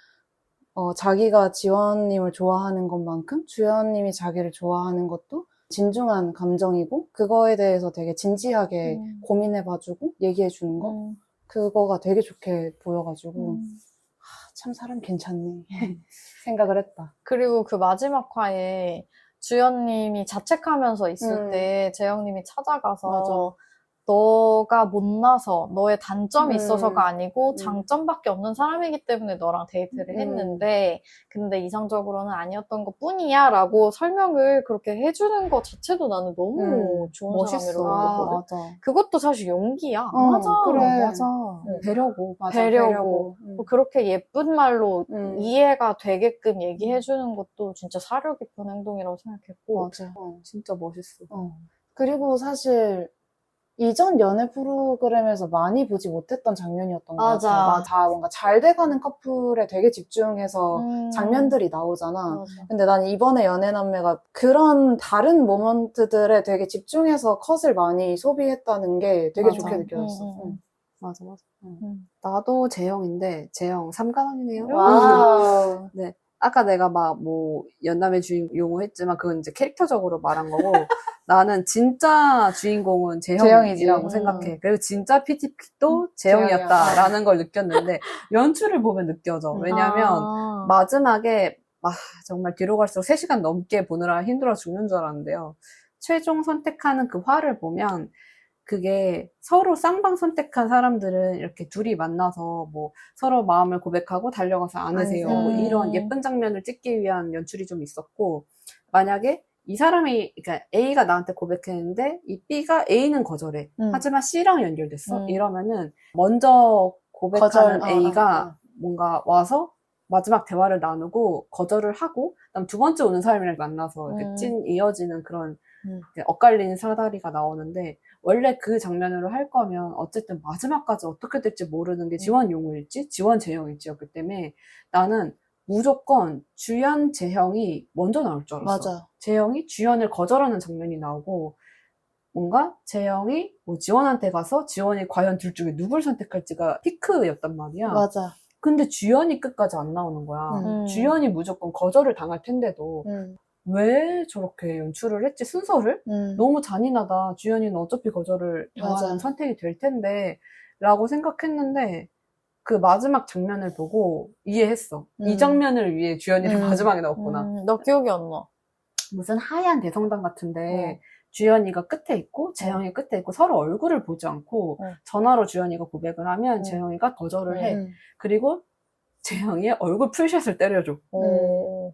자기가 지원님을 좋아하는 것만큼 주연님이 자기를 좋아하는 것도 진중한 감정이고 그거에 대해서 되게 진지하게 고민해봐주고 얘기해주는 거 그거가 되게 좋게 보여가지고 참 사람 괜찮네 생각을 했다. 그리고 그 마지막 화에 주연님이 자책하면서 있을 때 재영님이 찾아가서 맞아. 너가 못나서 너의 단점이 있어서가 아니고 장점밖에 없는 사람이기 때문에 너랑 데이트를 했는데 근데 이성적으로는 아니었던 것 뿐이야 라고 설명을 그렇게 해주는 것 자체도 나는 너무 좋은 멋있어. 사람이라고 느꼈거든. 맞아. 그것도 사실 용기야. 맞아. 그래. 맞아. 배려고. 맞아, 배려고. 뭐 그렇게 예쁜 말로 이해가 되게끔 얘기해주는 것도 진짜 사려 깊은 행동이라고 생각했고. 맞아. 진짜 멋있어. 그리고 사실 이전 연애 프로그램에서 많이 보지 못했던 장면이었던 것 맞아. 같아. 다 뭔가 잘 돼가는 커플에 되게 집중해서 장면들이 나오잖아. 맞아. 근데 난 이번에 연애남매가 그런 다른 모먼트들에 되게 집중해서 컷을 많이 소비했다는 게 되게 맞아. 좋게 느껴졌어. 맞아. 나도 재영인데 재영 3간왕이네요. 와우. 네. 아까 내가 막 뭐 연남의 주인공을 했지만 그건 이제 캐릭터적으로 말한 거고 나는 진짜 주인공은 재영이라고 재영이지. 생각해. 그리고 진짜 PTP도 재영이었다라는 걸 느꼈는데 연출을 보면 느껴져. 왜냐면 마지막에 정말 뒤로 갈수록 3시간 넘게 보느라 힘들어 죽는 줄 알았는데요. 최종 선택하는 그 화를 보면 그게 서로 쌍방 선택한 사람들은 이렇게 둘이 만나서 뭐 서로 마음을 고백하고 달려가서 안으세요. 뭐 이런 예쁜 장면을 찍기 위한 연출이 좀 있었고, 만약에 이 사람이, 그러니까 A가 나한테 고백했는데 이 B가 A는 거절해. 하지만 C랑 연결됐어. 이러면은 먼저 고백하는 A가 뭔가 와서 마지막 대화를 나누고 거절을 하고 그다음 두 번째 오는 사람이랑 만나서 이렇게 찐 이어지는 그런 엇갈린 사다리가 나오는데 원래 그 장면으로 할 거면 어쨌든 마지막까지 어떻게 될지 모르는 게 지원 용우일지 지원 재형일지였기 때문에 나는 무조건 주연 재형이 먼저 나올 줄 알았어. 맞아. 재형이 주연을 거절하는 장면이 나오고 뭔가 재영이 뭐 지원한테 가서 지원이 과연 둘 중에 누굴 선택할지가 피크였단 말이야. 맞아. 근데 주연이 끝까지 안 나오는 거야. 주연이 무조건 거절을 당할 텐데도 왜 저렇게 연출을 했지, 순서를? 너무 잔인하다. 주연이는 어차피 거절을 당하는 맞아. 선택이 될 텐데 라고 생각했는데 그 마지막 장면을 보고 이해했어. 이 장면을 위해 주연이를 마지막에 넣었구나. 나 기억이 안 나. 무슨 하얀 대성당 같은데 주연이가 끝에 있고 재영이 끝에 있고 서로 얼굴을 보지 않고 전화로 주연이가 고백을 하면 재영이가 거절을 해. 그리고 재영이의 얼굴 풀샷을 때려줘.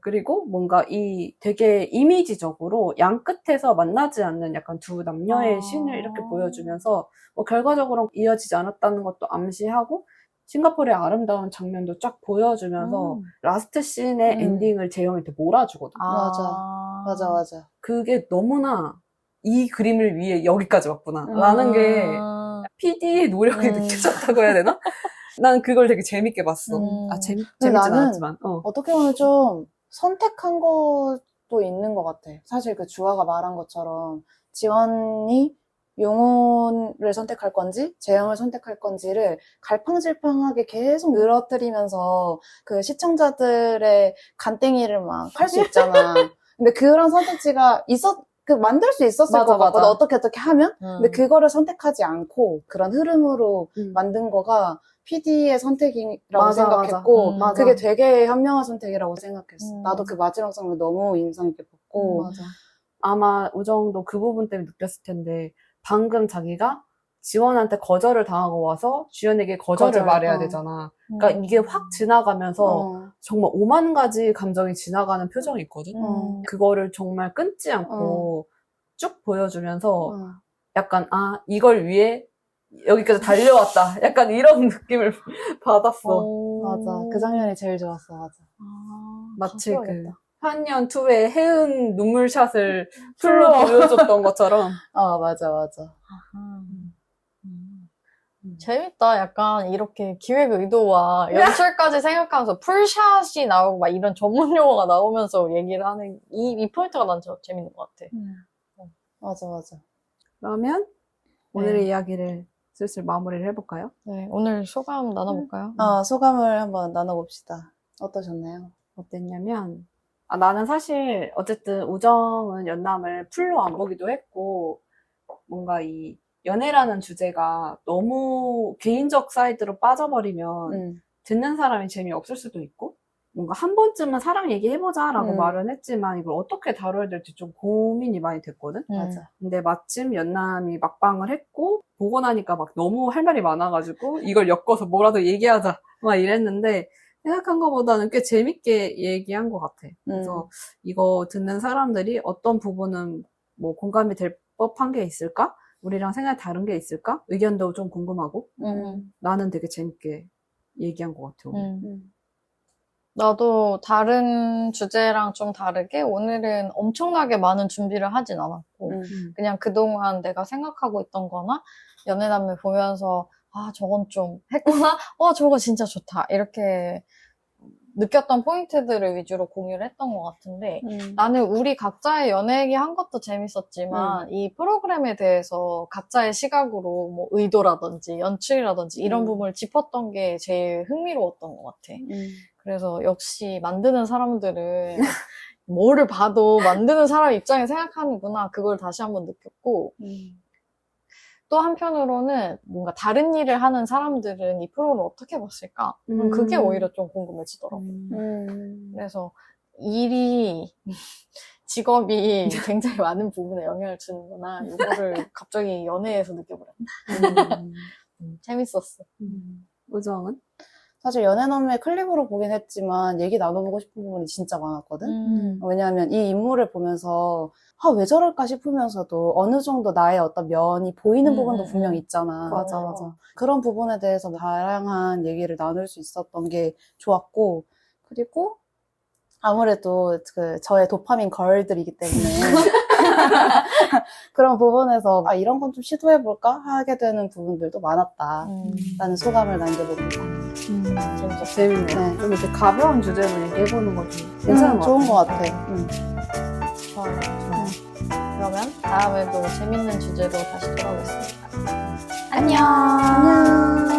그리고 뭔가 이 되게 이미지적으로 양 끝에서 만나지 않는 약간 두 남녀의 씬을 이렇게 보여주면서 뭐 결과적으로 이어지지 않았다는 것도 암시하고 싱가포르의 아름다운 장면도 쫙 보여주면서 라스트 씬의 엔딩을 재영이한테 몰아주거든. 맞아. 그게 너무나 이 그림을 위해 여기까지 왔구나 라는 게 PD의 노력이 느껴졌다고 해야 되나? 난 그걸 되게 재밌게 봤어. 재밌진 않았지만. 어떻게 보면 좀 선택한 것도 있는 것 같아. 사실 그 주아가 말한 것처럼 지원이 용훈을 선택할 건지 재영을 선택할 건지를 갈팡질팡하게 계속 늘어뜨리면서 그 시청자들의 간땡이를 막 할 수 있잖아. 근데 그런 선택지가 만들 수 있었을 것 같거든. 어떻게 하면. 근데 그거를 선택하지 않고 그런 흐름으로 만든 거가 PD의 선택이라고 생각했고 그게 되게 현명한 선택이라고 생각했어. 나도 그 마지막 장면 너무 인상 깊었고 아마 우정도 그 부분 때문에 느꼈을 텐데 방금 자기가 지원한테 거절을 당하고 와서 주연에게 거절을 말해야 되잖아. 그러니까 이게 확 지나가면서 정말 오만 가지 감정이 지나가는 표정이 있거든. 그거를 정말 끊지 않고 쭉 보여주면서 약간 이걸 위해 여기까지 달려왔다. 약간 이런 느낌을 받았어. 맞아. 그 장면이 제일 좋았어. 맞아. 마치 그 한년2의 해은 눈물샷을 풀로 보여줬던 것처럼. 맞아. 재밌다. 약간 이렇게 기획 의도와 연출까지 생각하면서 풀샷이 나오고 막 이런 전문 용어가 나오면서 얘기를 하는 이 포인트가 난 재밌는 것 같아. 맞아. 그러면 오늘의 이야기를 슬슬 마무리를 해볼까요? 네, 오늘 소감 나눠볼까요? 소감을 한번 나눠봅시다. 어떠셨나요? 어땠냐면 나는 사실 어쨌든 우정은 연남을 풀로 안 보기도 했고 뭔가 이 연애라는 주제가 너무 개인적 사이드로 빠져버리면 듣는 사람이 재미없을 수도 있고 뭔가 한 번쯤은 사랑 얘기해보자 라고 말은 했지만 이걸 어떻게 다뤄야 될지 좀 고민이 많이 됐거든? 맞아. 근데 마침 연남이 막방을 했고 보고 나니까 막 너무 할 말이 많아가지고 이걸 엮어서 뭐라도 얘기하자 막 이랬는데 생각한 것보다는 꽤 재밌게 얘기한 것 같아. 그래서 이거 듣는 사람들이 어떤 부분은 뭐 공감이 될 법한 게 있을까? 우리랑 생각이 다른 게 있을까? 의견도 좀 궁금하고 나는 되게 재밌게 얘기한 것 같아. 나도 다른 주제랑 좀 다르게 오늘은 엄청나게 많은 준비를 하진 않았고 그냥 그동안 내가 생각하고 있던 거나 연애남매 보면서 저건 좀 했구나? 저거 진짜 좋다. 이렇게 느꼈던 포인트들을 위주로 공유를 했던 것 같은데 나는 우리 각자의 연애 얘기 한 것도 재밌었지만 이 프로그램에 대해서 각자의 시각으로 뭐 의도라든지 연출이라든지 이런 부분을 짚었던 게 제일 흥미로웠던 것 같아. 그래서 역시 만드는 사람들은 뭐를 봐도 만드는 사람 입장에 생각하는구나. 그걸 다시 한번 느꼈고 또 한편으로는 뭔가 다른 일을 하는 사람들은 이 프로를 어떻게 봤을까? 그게 오히려 좀 궁금해지더라고. 그래서 직업이 굉장히 많은 부분에 영향을 주는구나. 이거를 갑자기 연애에서 느껴버렸다. 재밌었어. 우정은? 사실 연애남매 클립으로 보긴 했지만 얘기 나눠보고 싶은 부분이 진짜 많았거든? 왜냐하면 이 인물을 보면서 왜 저럴까 싶으면서도 어느 정도 나의 어떤 면이 보이는 부분도 분명히 있잖아. 맞아. 그런 부분에 대해서 다양한 얘기를 나눌 수 있었던 게 좋았고 그리고 아무래도 저의 도파민 걸들이기 때문에 그런 부분에서 이런 건 좀 시도해볼까 하게 되는 부분들도 많았다 라는 소감을 남겨봅니다. 재밌네요. 네. 좀 이렇게 가벼운 주제로 얘기해보는 거 좀 괜찮은 것 좋은 같아요. 것 같아. 좋아요. 그러면 다음에도 재밌는 주제로 다시 돌아오겠습니다. 안녕. 안녕.